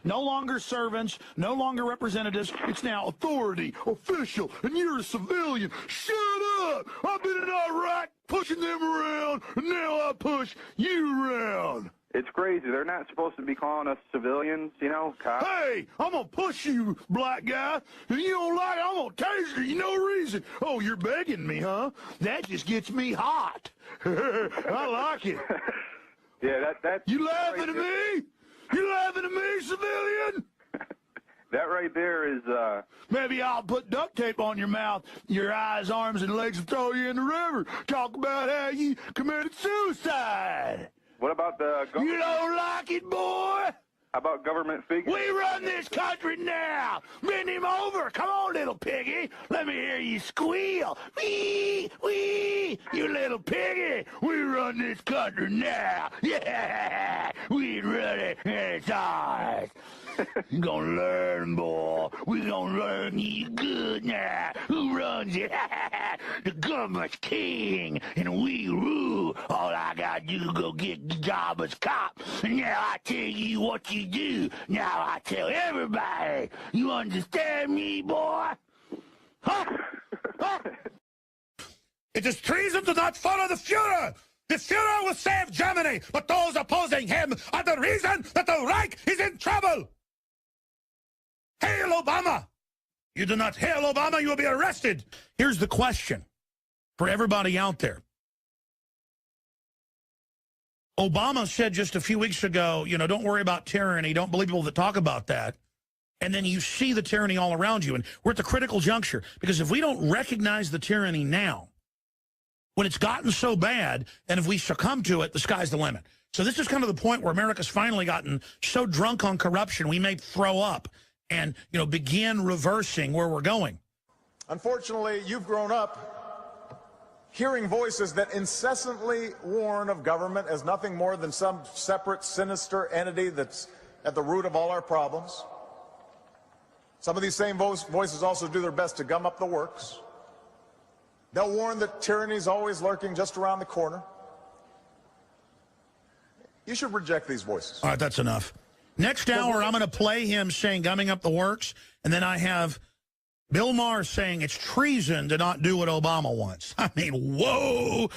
No longer servants, no longer representatives. It's now authority, official, and you're a civilian. Shut up! I've been in Iraq pushing them around, and now I push you around. It's crazy. They're not supposed to be calling us civilians, you know, cops. Hey, I'm going to push you, black guy. If you don't like it, I'm going to taser you, no reason. Oh, you're begging me, huh? That just gets me hot. I like it. Yeah, that's... You laughing at me? You laughing at me, civilian? That right there is, Maybe I'll put duct tape on your mouth, your eyes, arms, and legs and throw you in the river. Talk about how you committed suicide. What about the government? You don't like it, boy? How about government figures? We run this country now. Bend him over. Come on, little piggy. Let me hear you squeal. Wee, wee, you little piggy. We run this country now. Yeah, we run it, and it's ours. You gonna learn, boy. We gonna learn you good now. Who runs it? The government's king, and we rule. All I gotta do is go get the job as cop. And now I tell you what you do. Now I tell everybody. You understand me, boy? Huh? Huh? It is treason to not follow the Fuhrer. The Fuhrer will save Germany, but those opposing him are the reason that the Reich is in trouble. Hail Obama! You do not hail Obama, you will be arrested. Here's the question for everybody out there. Obama said just a few weeks ago, you know, don't worry about tyranny, don't believe people that talk about that. And then you see the tyranny all around you. And we're at the critical juncture, because if we don't recognize the tyranny now, when it's gotten so bad, and if we succumb to it, the sky's the limit. So this is kind of the point where America's finally gotten so drunk on corruption, we may throw up and, you know, begin reversing where we're going. Unfortunately, you've grown up hearing voices that incessantly warn of government as nothing more than some separate, sinister entity that's at the root of all our problems. Some of these same voices also do their best to gum up the works. They'll warn that tyranny is always lurking just around the corner. You should reject these voices. All right, that's enough. Next hour, I'm going to play him saying gumming up the works, and then I have Bill Maher saying it's treason to not do what Obama wants. I mean, whoa!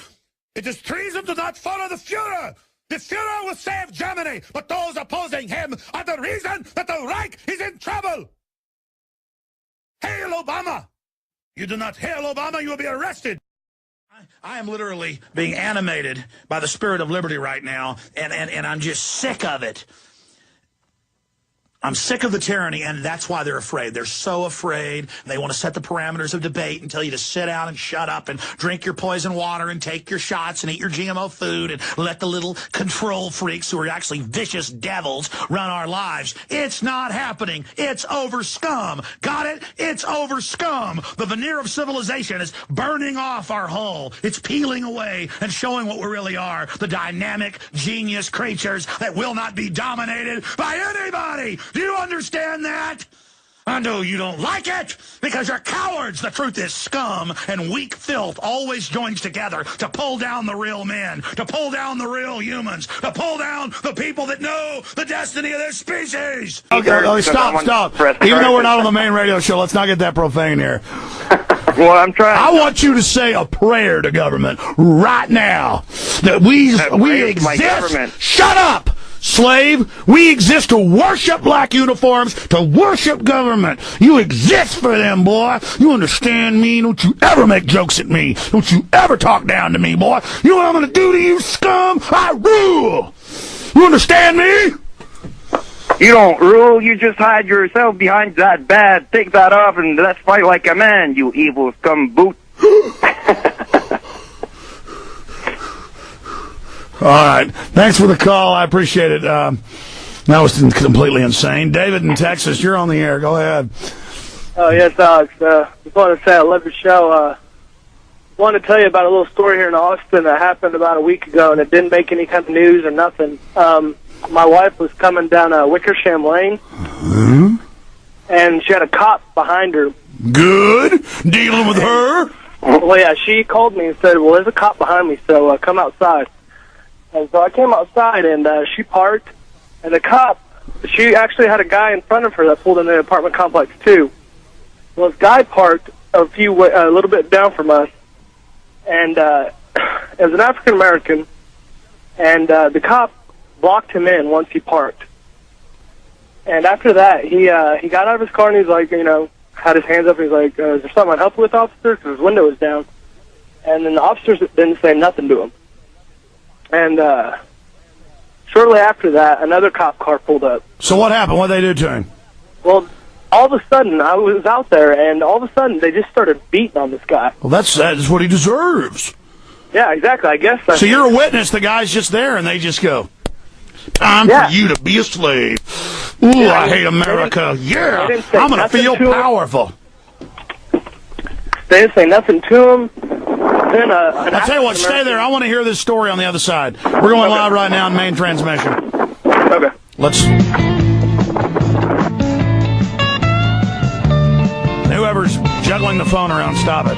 It is treason to not follow the Fuhrer! The Fuhrer will save Germany, but those opposing him are the reason that the Reich is in trouble! Hail Obama! You do not hail Obama, you will be arrested! I am literally being animated by the spirit of liberty right now, and I'm just sick of it. I'm sick of the tyranny, and that's why they're afraid. They're so afraid. They want to set the parameters of debate and tell you to sit down and shut up and drink your poison water and take your shots and eat your GMO food and let the little control freaks who are actually vicious devils run our lives. It's not happening. It's over, scum. Got it? It's over, scum. The veneer of civilization is burning off our hull. It's peeling away and showing what we really are, the dynamic, genius creatures that will not be dominated by anybody. Do you understand that? I know you don't like it because you're cowards. The truth is scum and weak filth always joins together to pull down the real men, to pull down the real humans, to pull down the people that know the destiny of this species. Okay, stop. Even though we're not on the main radio show, let's not get that profane here. Well, I'm trying. I want you to say a prayer to government right now. That we exist. Shut up! Slave, we exist to worship black uniforms, to worship government. You exist for them, boy. You understand me? Don't you ever make jokes at me. Don't you ever talk down to me, boy. You know what I'm going to do to you, scum? I rule. You understand me? You don't rule. You just hide yourself behind that bad. Take that off and let's fight like a man, you evil scum boot. All right. Thanks for the call. I appreciate it. That was completely insane. David in Texas, you're on the air. Go ahead. Oh, yes, Alex. Just want to say I love your show. Want to tell you about a little story here in Austin that happened about a week ago, and it didn't make any kind of news or nothing. My wife was coming down Wickersham Lane, and she had a cop behind her. Good. Dealing with her? Well, yeah, she called me and said, well, there's a cop behind me, so come outside. And so I came outside, and she parked, and the cop, she actually had a guy in front of her that pulled in the apartment complex, too. Well, this guy parked a little bit down from us, and it was an African-American, and the cop blocked him in once he parked. And after that, he got out of his car, and he's like, had his hands up, and he's like, is there something I can help you with, officer? Because his window was down. And then the officers didn't say nothing to him. And shortly after that, another cop car pulled up. So what happened? What did they do to him? Well, all of a sudden, I was out there, and all of a sudden, they just started beating on this guy. Well, that's what he deserves. Yeah, exactly. I guess. So you're a witness. The guy's just there, and they just go, time for you to be a slave. Ooh, yeah, I hate America. Yeah, I'm going to feel powerful. They didn't say nothing to him. Then, I'll tell you what, stay there. I want to hear this story on the other side. We're going live right now in main transmission. Okay. Let's... Whoever's juggling the phone around, stop it.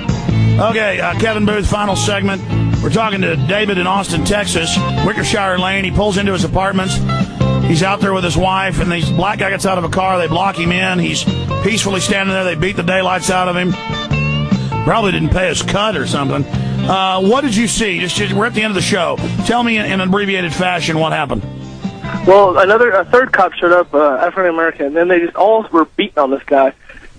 Okay, Kevin Booth, final segment. We're talking to David in Austin, Texas, Wickershire Lane. He pulls into his apartments. He's out there with his wife, and this black guy gets out of a car. They block him in. He's peacefully standing there. They beat the daylights out of him. Probably didn't pay his cut or something. What did you see? We're at the end of the show. Tell me in an abbreviated fashion what happened. Well, a third cop showed up, African American, and then they just all were beating on this guy.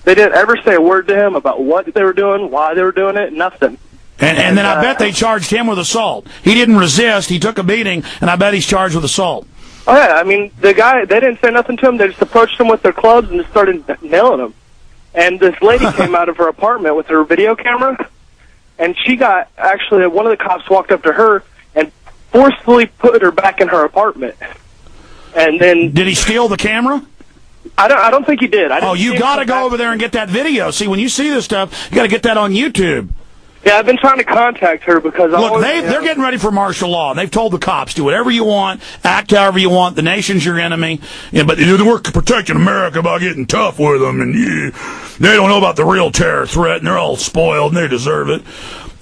They didn't ever say a word to him about what they were doing, why they were doing it, nothing. And then I bet they charged him with assault. He didn't resist. He took a beating, and I bet he's charged with assault. Oh, yeah. I mean, the guy, they didn't say nothing to him. They just approached him with their clubs and just started nailing him. And this lady came out of her apartment with her video camera, and she got, actually, one of the cops walked up to her and forcefully put her back in her apartment. And then... Did he steal the camera? I don't think he did. You got to go over there and get that video. See, when you see this stuff, you got to get that on YouTube. Yeah, I've been trying to contact her because... Look, they're getting ready for martial law. They've told the cops, do whatever you want, act however you want, the nation's your enemy. Yeah, but we're protecting America by getting tough with them, and they don't know about the real terror threat, and they're all spoiled, and they deserve it.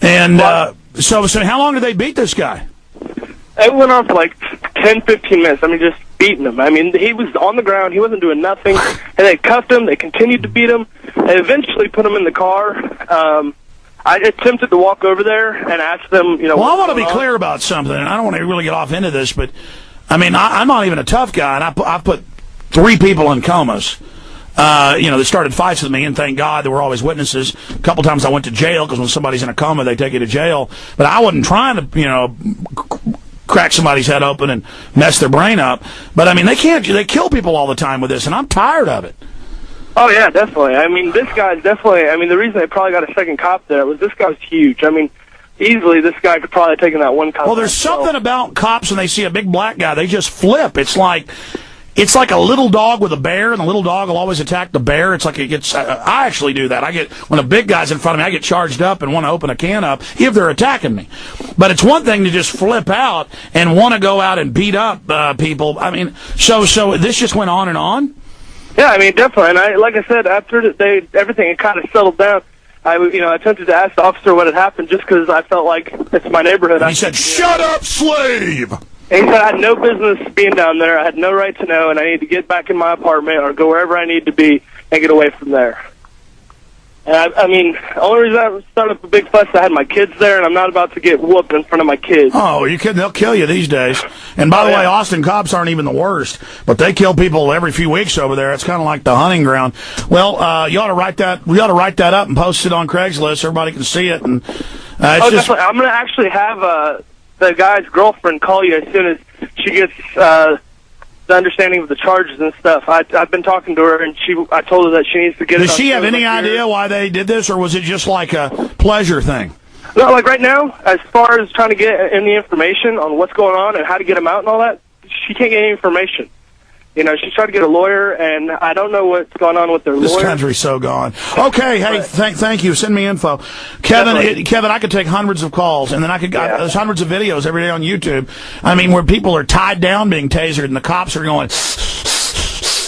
And so how long did they beat this guy? It went on for like 10, 15 minutes. I mean, just beating him. I mean, he was on the ground. He wasn't doing nothing. And they cuffed him. They continued to beat him. They eventually put him in the car. I attempted to walk over there and ask them, Well, I want to be clear about something, and I don't want to really get off into this, but, I mean, I'm not even a tough guy, and I put 3 people in comas. They started fights with me, and thank God there were always witnesses. A couple times I went to jail, because when somebody's in a coma, they take you to jail. But I wasn't trying to, crack somebody's head open and mess their brain up. But I mean, they kill people all the time with this, and I'm tired of it. Oh, yeah, definitely. I mean, this guy's definitely, I mean, the reason they probably got a second cop there was this guy's huge. I mean, easily this guy could probably have taken that one cop. Well, there's something about cops when they see a big black guy, they just flip. It's like a little dog with a bear, and the little dog will always attack the bear. It's like it gets, I actually do that. When a big guy's in front of me, I get charged up and want to open a can up if they're attacking me. But it's one thing to just flip out and want to go out and beat up people. I mean, so this just went on and on? Yeah, I mean, definitely. And like I said, after everything had kind of settled down, I attempted to ask the officer what had happened just because I felt like it's my neighborhood. He said, "Shut up, slave!" And he said I had no business being down there. I had no right to know, and I need to get back in my apartment or go wherever I need to be and get away from there. And I mean, the only reason I started up a big fuss, I had my kids there, and I'm not about to get whooped in front of my kids. Oh, you kidding? They'll kill you these days. And by the way, Austin cops aren't even the worst, but they kill people every few weeks over there. It's kind of like the hunting ground. Well, you ought to write that. We ought to write that up and post it on Craigslist so everybody can see it. And definitely. I'm going to actually have the guy's girlfriend call you as soon as she gets the understanding of the charges and stuff. I've been talking to her, and I told her that she needs to get it. Does she have any idea why they did this, or was it just like a pleasure thing? No, like right now, as far as trying to get any information on what's going on and how to get them out and all that, she can't get any information. She's trying to get a lawyer, and I don't know what's going on with their lawyer. This country's so gone. Okay, hey, thank you. Send me info. Kevin, I could take hundreds of calls, and then there's hundreds of videos every day on YouTube. I mean, where people are tied down being tasered, and the cops are going,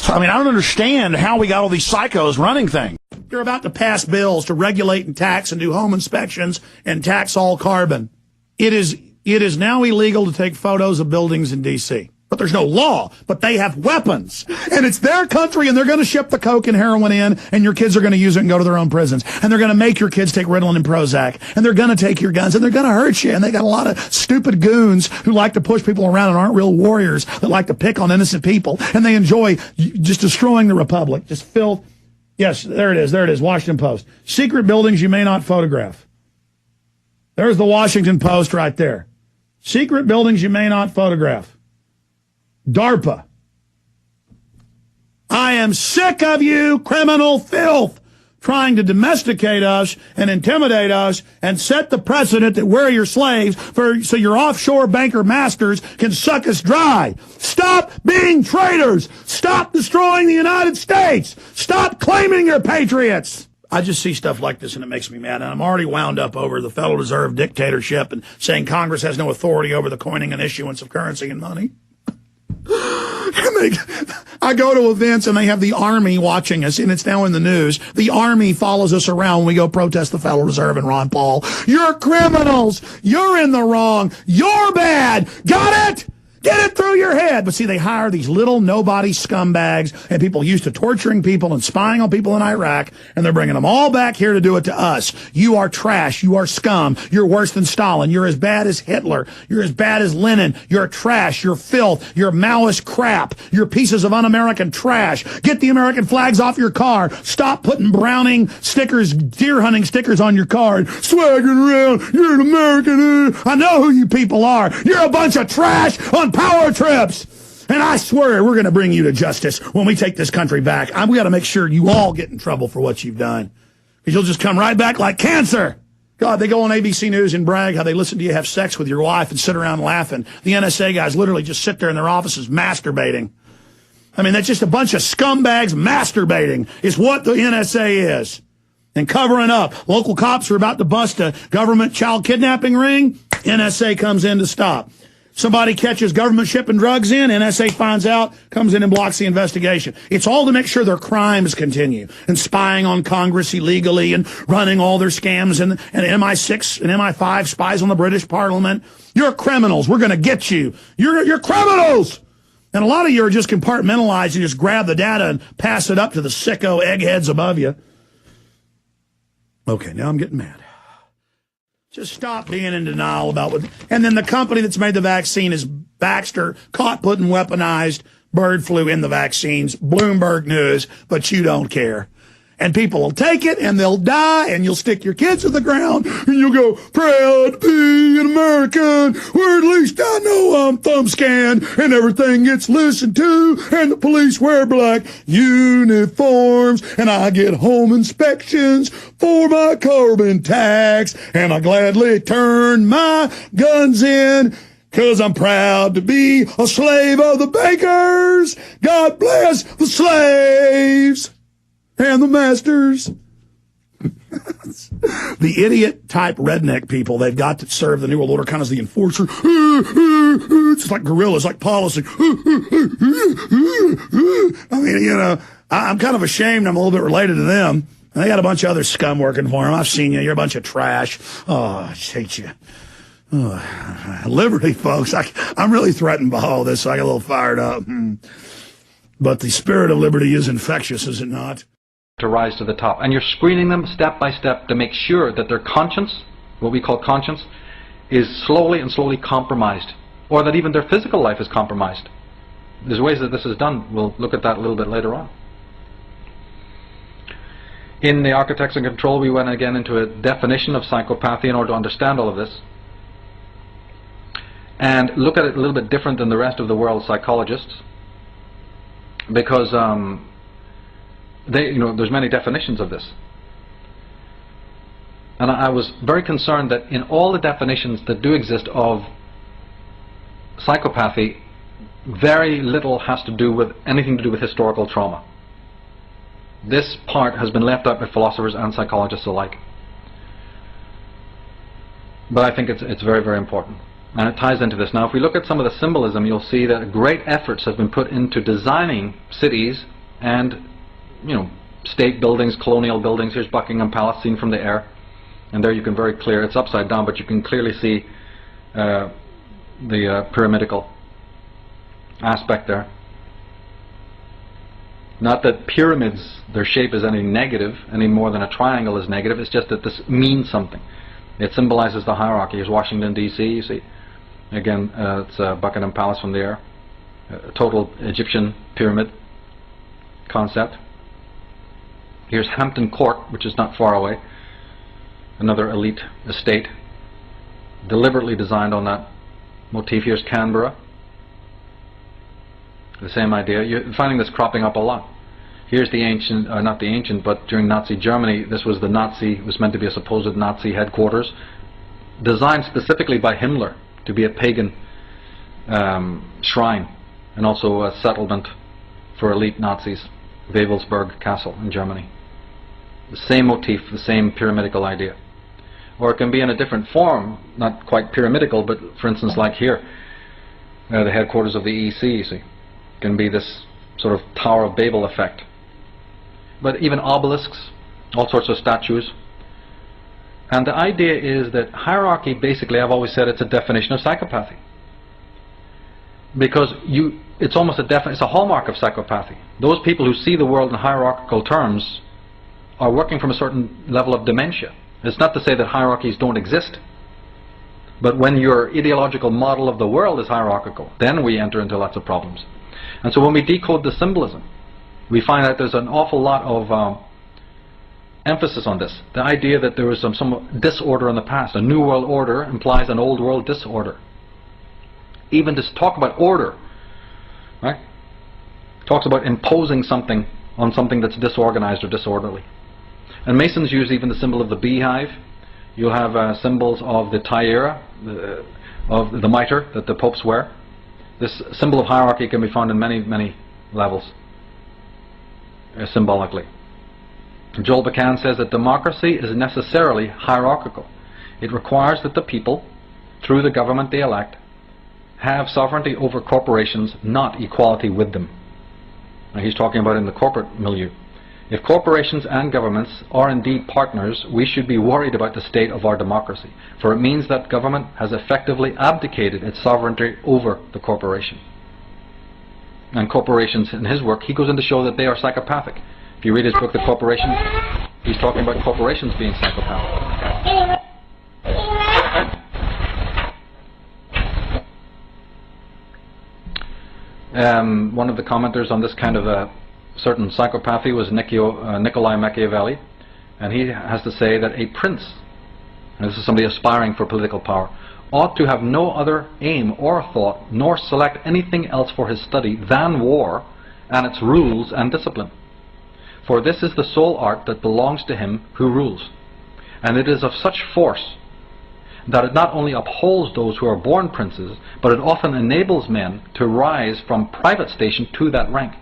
I mean, I don't understand how we got all these psychos running things. You're about to pass bills to regulate and tax and do home inspections and tax all carbon. It is now illegal to take photos of buildings in D.C., but there's no law, but they have weapons. And it's their country, and they're going to ship the coke and heroin in, and your kids are going to use it and go to their own prisons. And they're going to make your kids take Ritalin and Prozac. And they're going to take your guns, and they're going to hurt you. And they got a lot of stupid goons who like to push people around and aren't real warriors that like to pick on innocent people. And they enjoy just destroying the republic. Just filth. Yes, there it is, Washington Post. Secret buildings you may not photograph. There's the Washington Post right there. Secret buildings you may not photograph. DARPA. I am sick of you, criminal filth, trying to domesticate us and intimidate us and set the precedent that we're your slaves so your offshore banker masters can suck us dry. Stop being traitors. Stop destroying the United States. Stop claiming you're patriots. I just see stuff like this and it makes me mad. And I'm already wound up over the Federal Reserve dictatorship and saying Congress has no authority over the coining and issuance of currency and money. I go to events and they have the Army watching us, and it's now in the news. The Army follows us around when we go protest the Federal Reserve and Ron Paul. You're criminals. You're in the wrong. You're bad. Got it? Get it through your head. But see, they hire these little nobody scumbags and people used to torturing people and spying on people in Iraq, and they're bringing them all back here to do it to us. You are trash. You are scum. You're worse than Stalin. You're as bad as Hitler. You're as bad as Lenin. You're trash. You're filth. You're Maoist crap. You're pieces of un-American trash. Get the American flags off your car. Stop putting Browning stickers, deer hunting stickers on your car and swaggering around. You're an American. I know who you people are. You're a bunch of trash on power trips. And I swear we're going to bring you to justice when we take this country back. We got to make sure you all get in trouble for what you've done. Because you'll just come right back like cancer. God, they go on ABC News and brag how they listen to you have sex with your wife and sit around laughing. The NSA guys literally just sit there in their offices masturbating. I mean, that's just a bunch of scumbags masturbating is what the NSA is. And covering up. Local cops are about to bust a government child kidnapping ring. NSA comes in to stop. Somebody catches government shipping drugs in, NSA finds out, comes in and blocks the investigation. It's all to make sure their crimes continue. And spying on Congress illegally and running all their scams and MI6 and MI5 spies on the British Parliament. You're criminals. We're going to get you. You're criminals. And a lot of you are just compartmentalized. You just grab the data and pass it up to the sicko eggheads above you. Okay, now I'm getting mad. Just stop being in denial about what... And then the company that's made the vaccine is Baxter, caught putting weaponized bird flu in the vaccines. Bloomberg News, but you don't care. And people will take it, and they'll die, and you'll stick your kids to the ground, and you'll go, proud to be an American, where at least I know I'm thumb scanned, and everything gets listened to, and the police wear black uniforms, and I get home inspections for my carbon tax, and I gladly turn my guns in, 'cause I'm proud to be a slave of the bakers. God bless the slaves and the masters. The idiot type redneck people they've got that serve the New World Order kind of as the enforcer. It's like guerrillas, like policy. I mean, you know, I'm kind of ashamed I'm a little bit related to them. And they got a bunch of other scum working for them. I've seen you. You're a bunch of trash. Oh, I just hate you. Oh, liberty, folks. I'm really threatened by all this, so I get a little fired up. But the spirit of liberty is infectious, is it not? To rise to the top. And you're screening them step by step to make sure that their conscience, what we call conscience, is slowly and slowly compromised, or that even their physical life is compromised. There's ways that this is done. We'll look at that a little bit later on. In the Architects in Control, we went again into a definition of psychopathy in order to understand all of this, and look at it a little bit different than the rest of the world's psychologists, because there's many definitions of this. And I was very concerned that in all the definitions that do exist of psychopathy, very little has to do with anything to do with historical trauma. This part has been left out by philosophers and psychologists alike. But I think it's very, very important. And it ties into this. Now, if we look at some of the symbolism, you'll see that great efforts have been put into designing cities and, state buildings, colonial buildings. Here's Buckingham Palace seen from the air. And there you can very clear, it's upside down, but you can clearly see the pyramidical aspect there. Not that pyramids, their shape is any negative, any more than a triangle is negative. It's just that this means something. It symbolizes the hierarchy. Here's Washington, D.C., you see. Again, it's Buckingham Palace from the air. A total Egyptian pyramid concept. Here's Hampton Court, which is not far away. Another elite estate, deliberately designed on that motif. Here's Canberra. The same idea. You're finding this cropping up a lot. Here's the ancient, not the ancient, but during Nazi Germany, this was the Nazi, was meant to be a supposed Nazi headquarters, designed specifically by Himmler to be a pagan shrine, and also a settlement for elite Nazis, Wewelsburg Castle in Germany. The same motif, the same pyramidical idea. Or it can be in a different form, not quite pyramidical, but for instance like here, the headquarters of the EC, you see. It can be this sort of Tower of Babel effect. But even obelisks, all sorts of statues. And the idea is that hierarchy, basically, I've always said it's a definition of psychopathy. Because it's almost it's a hallmark of psychopathy. Those people who see the world in hierarchical terms are working from a certain level of dementia. It's not to say that hierarchies don't exist, but when your ideological model of the world is hierarchical, then we enter into lots of problems. And so when we decode the symbolism, we find that there's an awful lot of emphasis on this. The idea that there was some disorder in the past. A new world order implies an old world disorder. Even to talk about order, right, talks about imposing something on something that's disorganized or disorderly. And Masons use even the symbol of the beehive. You'll have symbols of the tiara, of the mitre that the popes wear. This symbol of hierarchy can be found in many, many levels, symbolically. Joel Bacan says that democracy is necessarily hierarchical. It requires that the people, through the government they elect, have sovereignty over corporations, not equality with them. Now he's talking about in the corporate milieu. If corporations and governments are indeed partners, we should be worried about the state of our democracy, for it means that government has effectively abdicated its sovereignty over the corporation. And corporations, in his work, he goes in to show that they are psychopathic. If you read his book, The Corporation, he's talking about corporations being psychopathic. One of the commenters on this kind of certain psychopathy was Nikolai Machiavelli, and he has to say that a prince, and this is somebody aspiring for political power, ought to have no other aim or thought, nor select anything else for his study than war and its rules and discipline. For this is the sole art that belongs to him who rules, and it is of such force that it not only upholds those who are born princes, but it often enables men to rise from private station to that rank.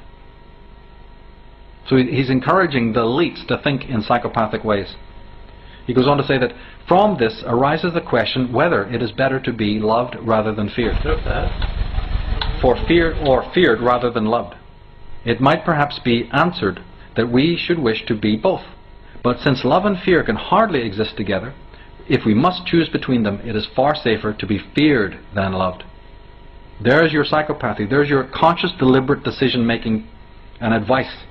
So he's encouraging the elites to think in psychopathic ways. He goes on to say that from this arises the question whether it is better to be loved rather than feared. For feared or feared rather than loved. It might perhaps be answered that we should wish to be both. But since love and fear can hardly exist together, if we must choose between them, it is far safer to be feared than loved. There's your psychopathy. There's your conscious, deliberate decision-making and advice.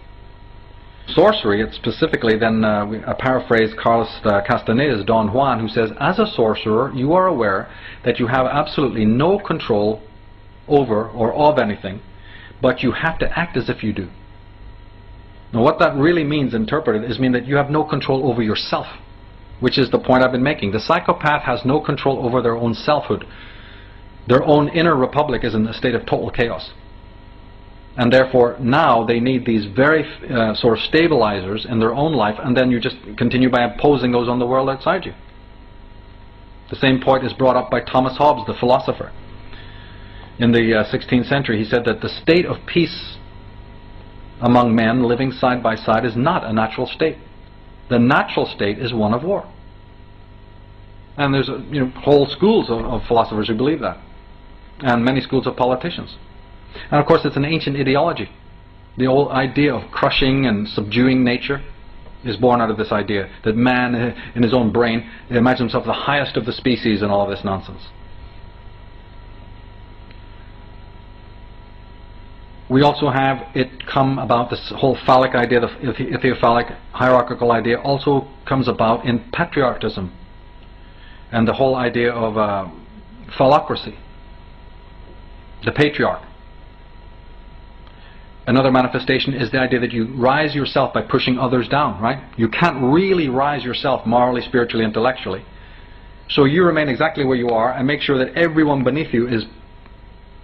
Sorcery, it's specifically then, I paraphrase Carlos Castaneda's Don Juan, who says, as a sorcerer, you are aware that you have absolutely no control over or of anything, but you have to act as if you do. Now what that really means, interpreted, is mean that you have no control over yourself, which is the point I've been making. The psychopath has no control over their own selfhood. Their own inner republic is in a state of total chaos. And therefore now they need these very sort of stabilizers in their own life, and then you just continue by imposing those on the world outside you. The same point is brought up by Thomas Hobbes, the philosopher. In the 16th century, he said that the state of peace among men living side by side is not a natural state. The natural state is one of war. And there's whole schools of philosophers who believe that, and many schools of politicians. And of course it's an ancient ideology. The old idea of crushing and subduing nature is born out of this idea that man in his own brain imagines himself the highest of the species and all of this nonsense. We also have it come about, this whole phallic idea, the ethiophalic hierarchical idea also comes about in patriarchism and the whole idea of phallocracy, the patriarch. Another manifestation is the idea that you rise yourself by pushing others down, right? You can't really rise yourself morally, spiritually, intellectually. So you remain exactly where you are and make sure that everyone beneath you is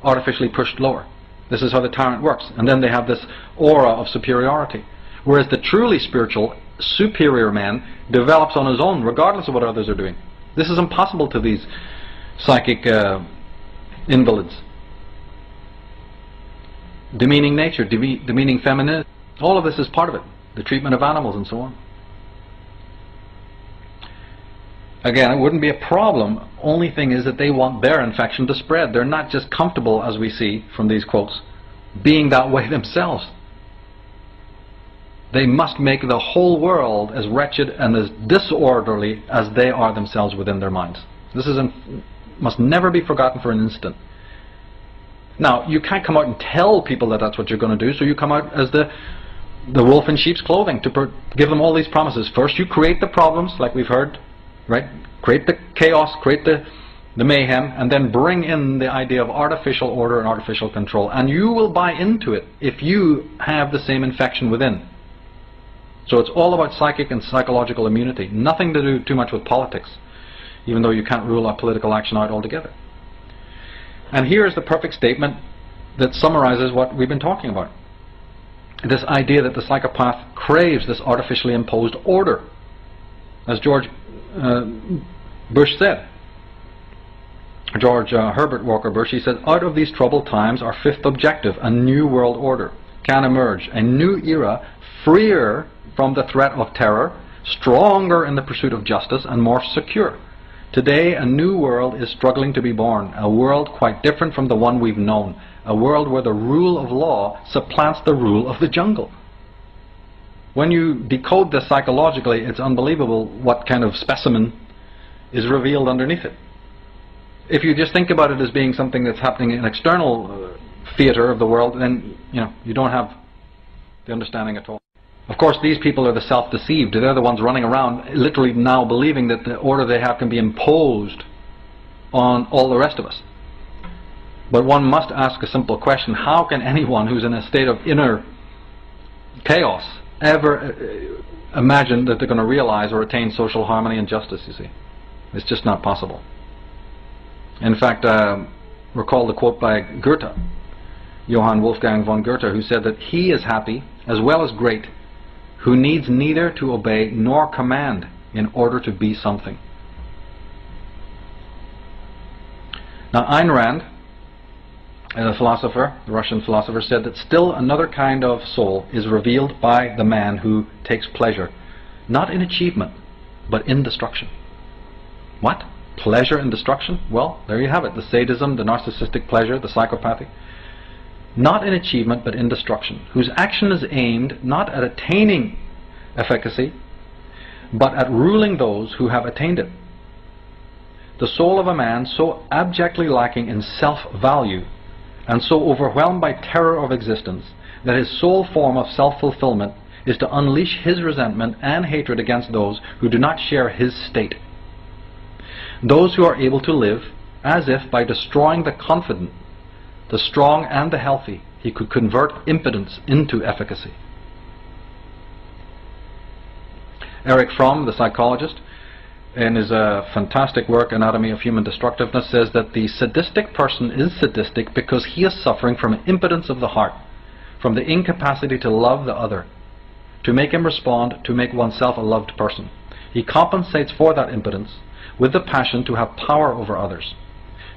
artificially pushed lower. This is how the tyrant works. And then they have this aura of superiority. Whereas the truly spiritual, superior man develops on his own, regardless of what others are doing. This is impossible to these psychic invalids. Demeaning nature, demeaning femininity, all of this is part of it. The treatment of animals and so on. Again, it wouldn't be a problem. Only thing is that they want their infection to spread. They're not just comfortable, as we see from these quotes, being that way themselves. They must make the whole world as wretched and as disorderly as they are themselves within their minds. This must never be forgotten for an instant. Now, you can't come out and tell people that that's what you're going to do, so you come out as the wolf in sheep's clothing to give them all these promises. First, you create the problems, like we've heard, right? Create the chaos, create the mayhem, and then bring in the idea of artificial order and artificial control. And you will buy into it if you have the same infection within. So it's all about psychic and psychological immunity. Nothing to do too much with politics, even though you can't rule out political action out altogether. And here is the perfect statement that summarizes what we've been talking about. This idea that the psychopath craves this artificially imposed order. As George Bush said, George Herbert Walker Bush, he said, out of these troubled times, our fifth objective, a new world order, can emerge. A new era, freer from the threat of terror, stronger in the pursuit of justice, and more secure. Today, a new world is struggling to be born, a world quite different from the one we've known, a world where the rule of law supplants the rule of the jungle. When you decode this psychologically, it's unbelievable what kind of specimen is revealed underneath it. If you just think about it as being something that's happening in an external theater of the world, then you don't have the understanding at all. Of course, these people are the self-deceived. They're the ones running around literally now believing that the order they have can be imposed on all the rest of us. But one must ask a simple question. How can anyone who's in a state of inner chaos ever imagine that they're going to realize or attain social harmony and justice, you see. It's just not possible. In fact, recall the quote by Goethe, Johann Wolfgang von Goethe, who said that he is happy as well as great, who needs neither to obey nor command in order to be something. Now Ayn Rand, the philosopher, the Russian philosopher, said that still another kind of soul is revealed by the man who takes pleasure, not in achievement, but in destruction. What? Pleasure in destruction? Well, there you have it. The sadism, the narcissistic pleasure, the psychopathy. Not in achievement, but in destruction, whose action is aimed not at attaining efficacy, but at ruling those who have attained it. The soul of a man so abjectly lacking in self-value and so overwhelmed by terror of existence that his sole form of self-fulfillment is to unleash his resentment and hatred against those who do not share his state. Those who are able to live as if by destroying the confident, the strong and the healthy, he could convert impotence into efficacy. Erich Fromm, the psychologist, in his fantastic work Anatomy of Human Destructiveness, says that the sadistic person is sadistic because he is suffering from impotence of the heart, from the incapacity to love the other, to make him respond, to make oneself a loved person. He compensates for that impotence with the passion to have power over others.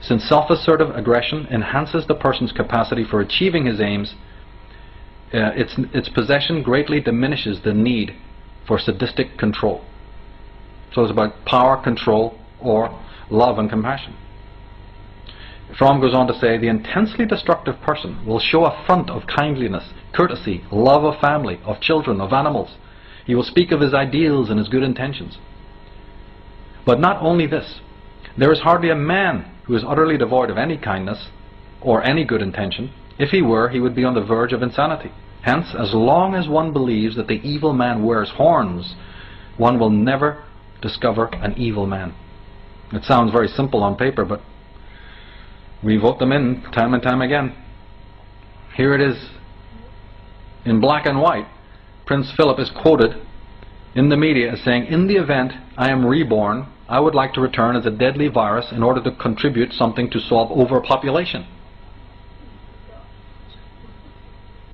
Since self-assertive aggression enhances the person's capacity for achieving his aims, its possession greatly diminishes the need for sadistic control. So it's about power, control, or love and compassion. Fromm goes on to say, the intensely destructive person will show a front of kindliness, courtesy, love of family, of children, of animals. He will speak of his ideals and his good intentions. But not only this, there is hardly a man who is utterly devoid of any kindness or any good intention. If he were, he would be on the verge of insanity. Hence, as long as one believes that the evil man wears horns, one will never discover an evil man. It sounds very simple on paper, but we vote them in time and time again. Here it is in black and white. Prince Philip is quoted in the media as saying, "In the event I am reborn, I would like to return as a deadly virus in order to contribute something to solve overpopulation."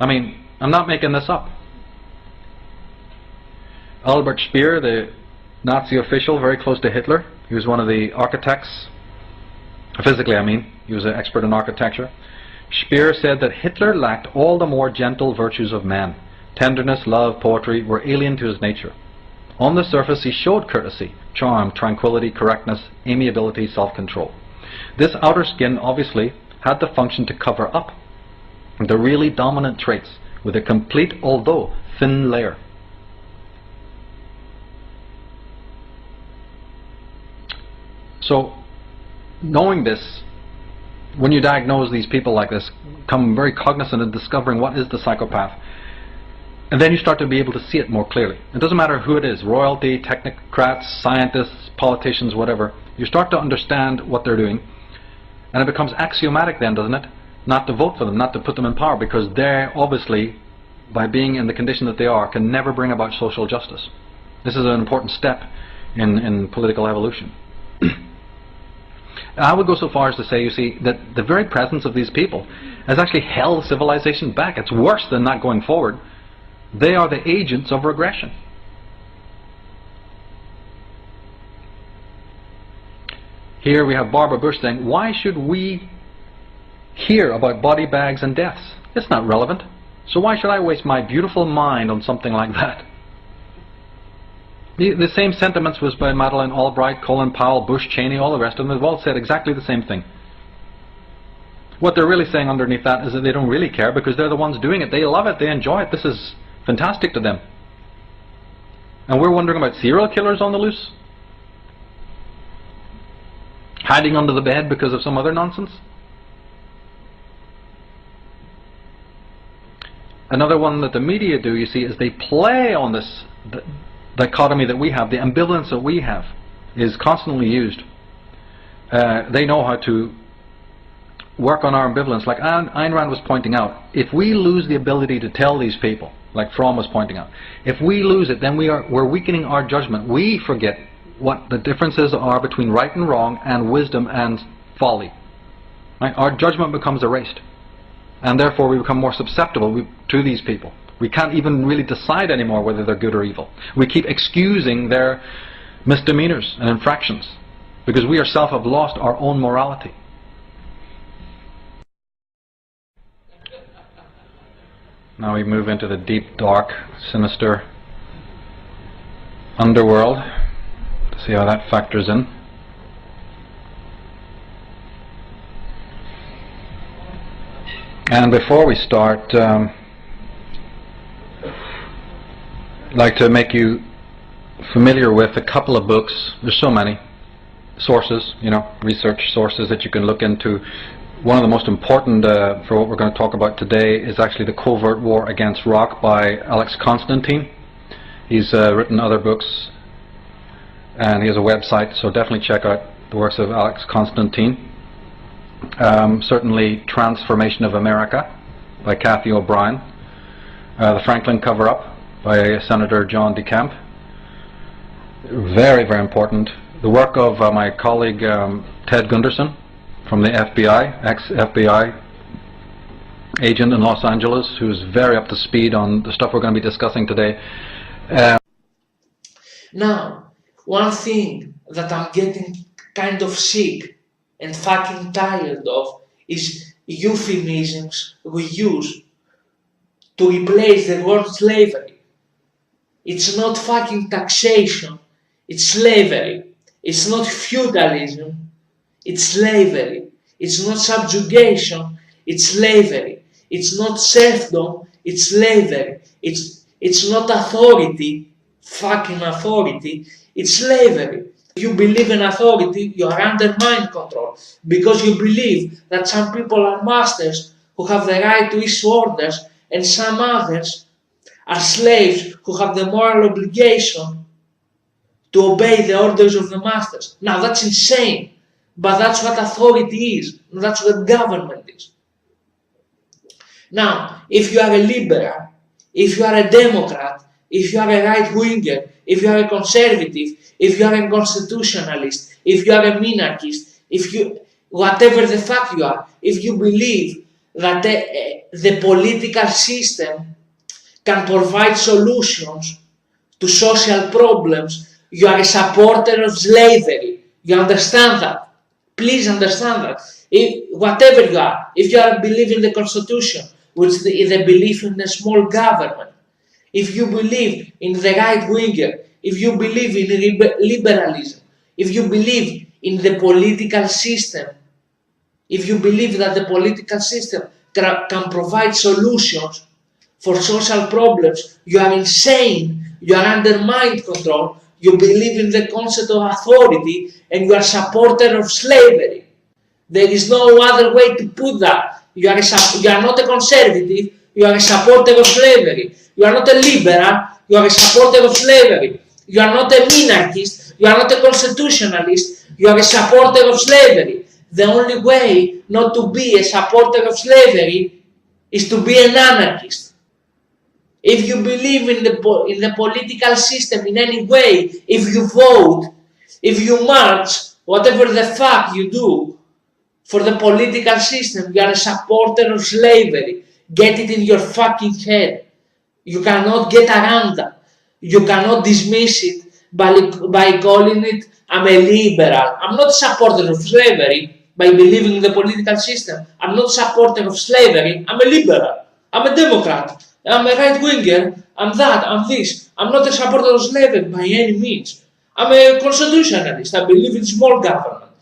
I mean, I'm not making this up. Albert Speer, the Nazi official very close to Hitler, he was one of the architects, physically I mean, he was an expert in architecture. Speer said that Hitler lacked all the more gentle virtues of man. Tenderness, love, poetry were alien to his nature. On the surface he showed courtesy, charm, tranquility, correctness, amiability, self-control. This outer skin obviously had the function to cover up the really dominant traits with a complete, although thin, layer. So, knowing this, when you diagnose these people like this, come very cognizant of discovering what is the psychopath, and then you start to be able to see it more clearly. It doesn't matter who it is, royalty, technocrats, scientists, politicians, whatever. You start to understand what they're doing, and it becomes axiomatic then, doesn't it? Not to vote for them, not to put them in power, because they obviously, by being in the condition that they are, can never bring about social justice. This is an important step in political evolution. I would go so far as to say, you see, that the very presence of these people has actually held civilization back. It's worse than not going forward. They are the agents of regression. Here we have Barbara Bush saying, why should we hear about body bags and deaths? It's not relevant. So why should I waste my beautiful mind on something like that? The same sentiments was by Madeleine Albright, Colin Powell, Bush, Cheney, all the rest of them. They've all said exactly the same thing. What they're really saying underneath that is that they don't really care because they're the ones doing it. They love it. They enjoy it. This is fantastic to them. And we're wondering about serial killers on the loose? Hiding under the bed because of some other nonsense? Another one that the media do, you see, is they play on this dichotomy that we have, the ambivalence that we have is constantly used. They know how to work on our ambivalence. Like Ayn Rand was pointing out, if we lose the ability to tell these people, like Fromm was pointing out. If we lose it, then we're weakening our judgment. We forget what the differences are between right and wrong and wisdom and folly. Right? Our judgment becomes erased, and therefore we become more susceptible to these people. We can't even really decide anymore whether they're good or evil. We keep excusing their misdemeanors and infractions because we ourselves have lost our own morality. Now we move into the deep, dark, sinister underworld to see how that factors in. And before we start, I'd like to make you familiar with a couple of books. There's so many sources, research sources that you can look into. One of the most important for what we're going to talk about today is actually The Covert War Against Rock by Alex Constantine. He's written other books and he has a website, so definitely check out the works of Alex Constantine. Certainly Transformation of America by Kathy O'Brien. The Franklin Cover-Up by Senator John DeCamp. Very, very important. The work of my colleague Ted Gunderson from the FBI, ex-FBI agent in Los Angeles, who's very up to speed on the stuff we're going to be discussing today. Now, one thing that I'm getting kind of sick and fucking tired of is euphemisms we use to replace the word slavery. It's not fucking taxation, it's slavery. It's not feudalism, it's slavery. It's not subjugation, it's slavery. It's not serfdom, it's slavery. It's not authority, fucking authority, it's slavery. If you believe in authority, you are under mind control, because you believe that some people are masters who have the right to issue orders, and some others are slaves who have the moral obligation to obey the orders of the masters. Now that's insane, but that's what authority is, that's what government is. Now, if you are a liberal, if you are a Democrat, if you are a right-winger, if you are a conservative, if you are a constitutionalist, if you are a minarchist, if you, whatever the fuck you are, if you believe that the political system can provide solutions to social problems, you are a supporter of slavery. You understand that? Please understand that. Whatever you are, if you are believing the Constitution, which is the belief in the small government, if you believe in the right-winger, if you believe in liberalism, if you believe in the political system, if you believe that the political system can provide solutions for social problems, you are insane, you are under mind control, you believe in the concept of authority, and you are a supporter of slavery. There is no other way to put that. You are not a conservative, you are a supporter of slavery. You are not a liberal, you are a supporter of slavery. You are not a minarchist, you are not a constitutionalist, you are a supporter of slavery. The only way not to be a supporter of slavery is to be an anarchist. If you believe in the political system in any way, if you vote, if you march, whatever the fuck you do for the political system, you are a supporter of slavery. Get it in your fucking head. You cannot get around that. You cannot dismiss it by calling it, I'm a liberal. I'm not a supporter of slavery by believing in the political system. I'm not a supporter of slavery. I'm a liberal. I'm a Democrat. I'm a right-winger. I'm that. I'm this. I'm not a supporter of slavery by any means. I'm a constitutionalist. I believe in small government.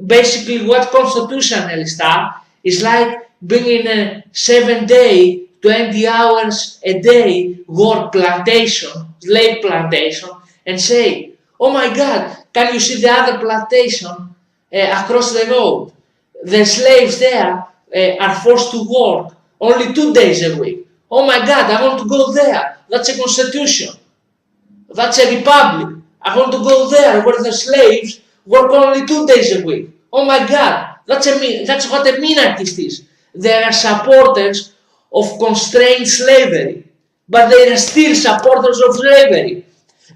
Basically, what constitutionalists are is like being in a 7-day, 20 hours a day work plantation, slave plantation, and say, oh my God, can you see the other plantation across the road? The slaves there are forced to work only 2 days a week. Oh my God, I want to go there. That's a constitution. That's a republic. I want to go there where the slaves work only 2 days a week. Oh my God, that's what a minarchist is. They are supporters of constrained slavery. but they are still supporters of slavery.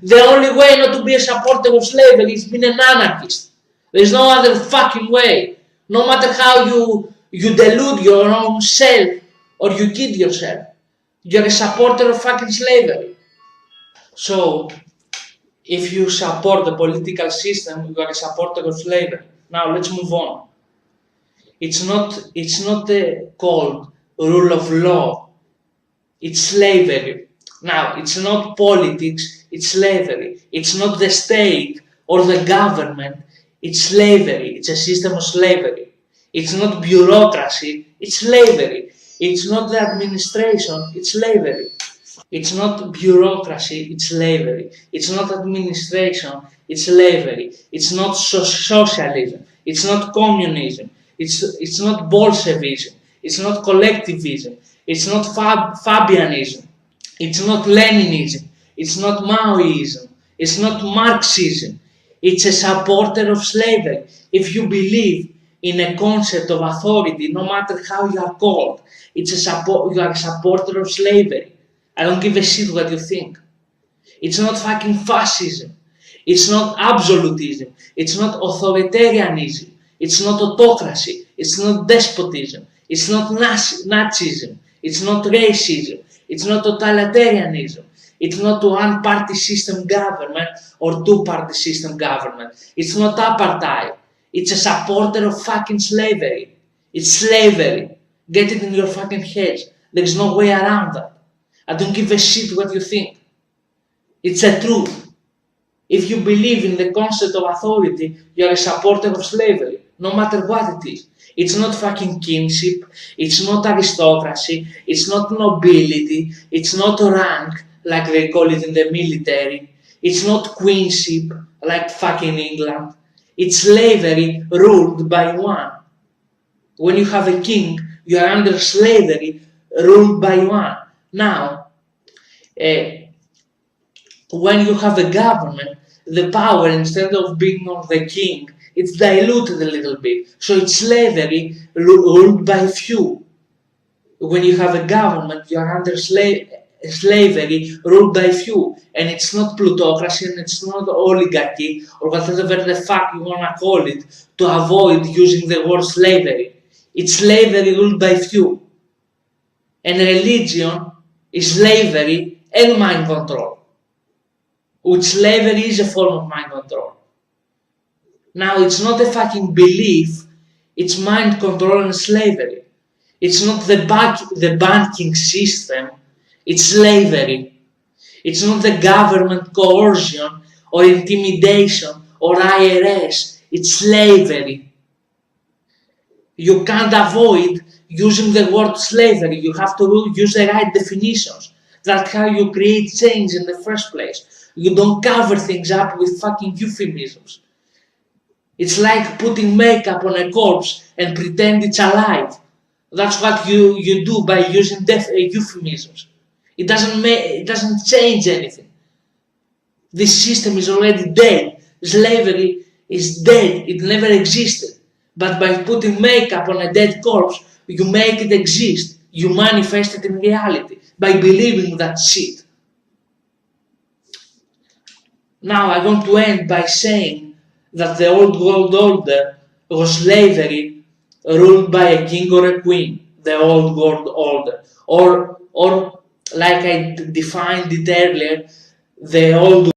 The only way not to be a supporter of slavery is being an anarchist. There's no other fucking way. No matter how you delude your own self or you kid yourself, you're a supporter of fucking slavery. So, if you support the political system, you are a supporter of slavery. Now let's move on. It's not called rule of law. It's slavery. Now, it's not politics, it's slavery. It's not the state or the government, it's slavery. It's a system of slavery. It's not bureaucracy, it's slavery. It's not the administration, it's slavery. It's not bureaucracy, it's slavery. It's not administration, it's slavery. It's not socialism, it's not communism, it's not Bolshevism, it's not collectivism, it's not Fabianism, it's not Leninism, it's not Maoism, it's not Marxism. It's a supporter of slavery. If you believe in a concept of authority, no matter how you are called, you are a supporter of slavery. I don't give a shit what you think. It's not fucking fascism. It's not absolutism. It's not authoritarianism. It's not autocracy. It's not despotism. It's not Nazism. It's not racism. It's not totalitarianism. It's not one-party system government or two-party system government. It's not apartheid. It's a supporter of fucking slavery. It's slavery. Get it in your fucking heads. There's no way around that. I don't give a shit what you think. It's the truth. If you believe in the concept of authority, you are a supporter of slavery, no matter what it is. It's not fucking kinship, it's not aristocracy, it's not nobility, it's not rank, like they call it in the military, it's not queenship, like fucking England. It's slavery ruled by one. When you have a king, you are under slavery ruled by one. Now, when you have a government, the power, instead of being on the king, it's diluted a little bit. So it's slavery ruled by few. When you have a government, you are under slavery ruled by few. And it's not plutocracy and it's not oligarchy or whatever the fuck you wanna call it to avoid using the word slavery. It's slavery ruled by few. And religion is slavery and mind control. Which slavery is a form of mind control. Now, it's not a fucking belief, it's mind control and slavery. It's not the banking system, it's slavery. It's not the government coercion or intimidation or IRS, it's slavery. You can't avoid using the word slavery, you have to use the right definitions. That's how you create change in the first place. You don't cover things up with fucking euphemisms. It's like putting makeup on a corpse and pretend it's alive. That's what you do by using euphemisms. It doesn't change anything. This system is already dead. Slavery is dead. It never existed. But by putting makeup on a dead corpse, you make it exist. You manifest it in reality by believing that shit. Now I want to end by saying that the old world order was slavery ruled by a king or a queen, the old world order. Or like I defined it earlier, the old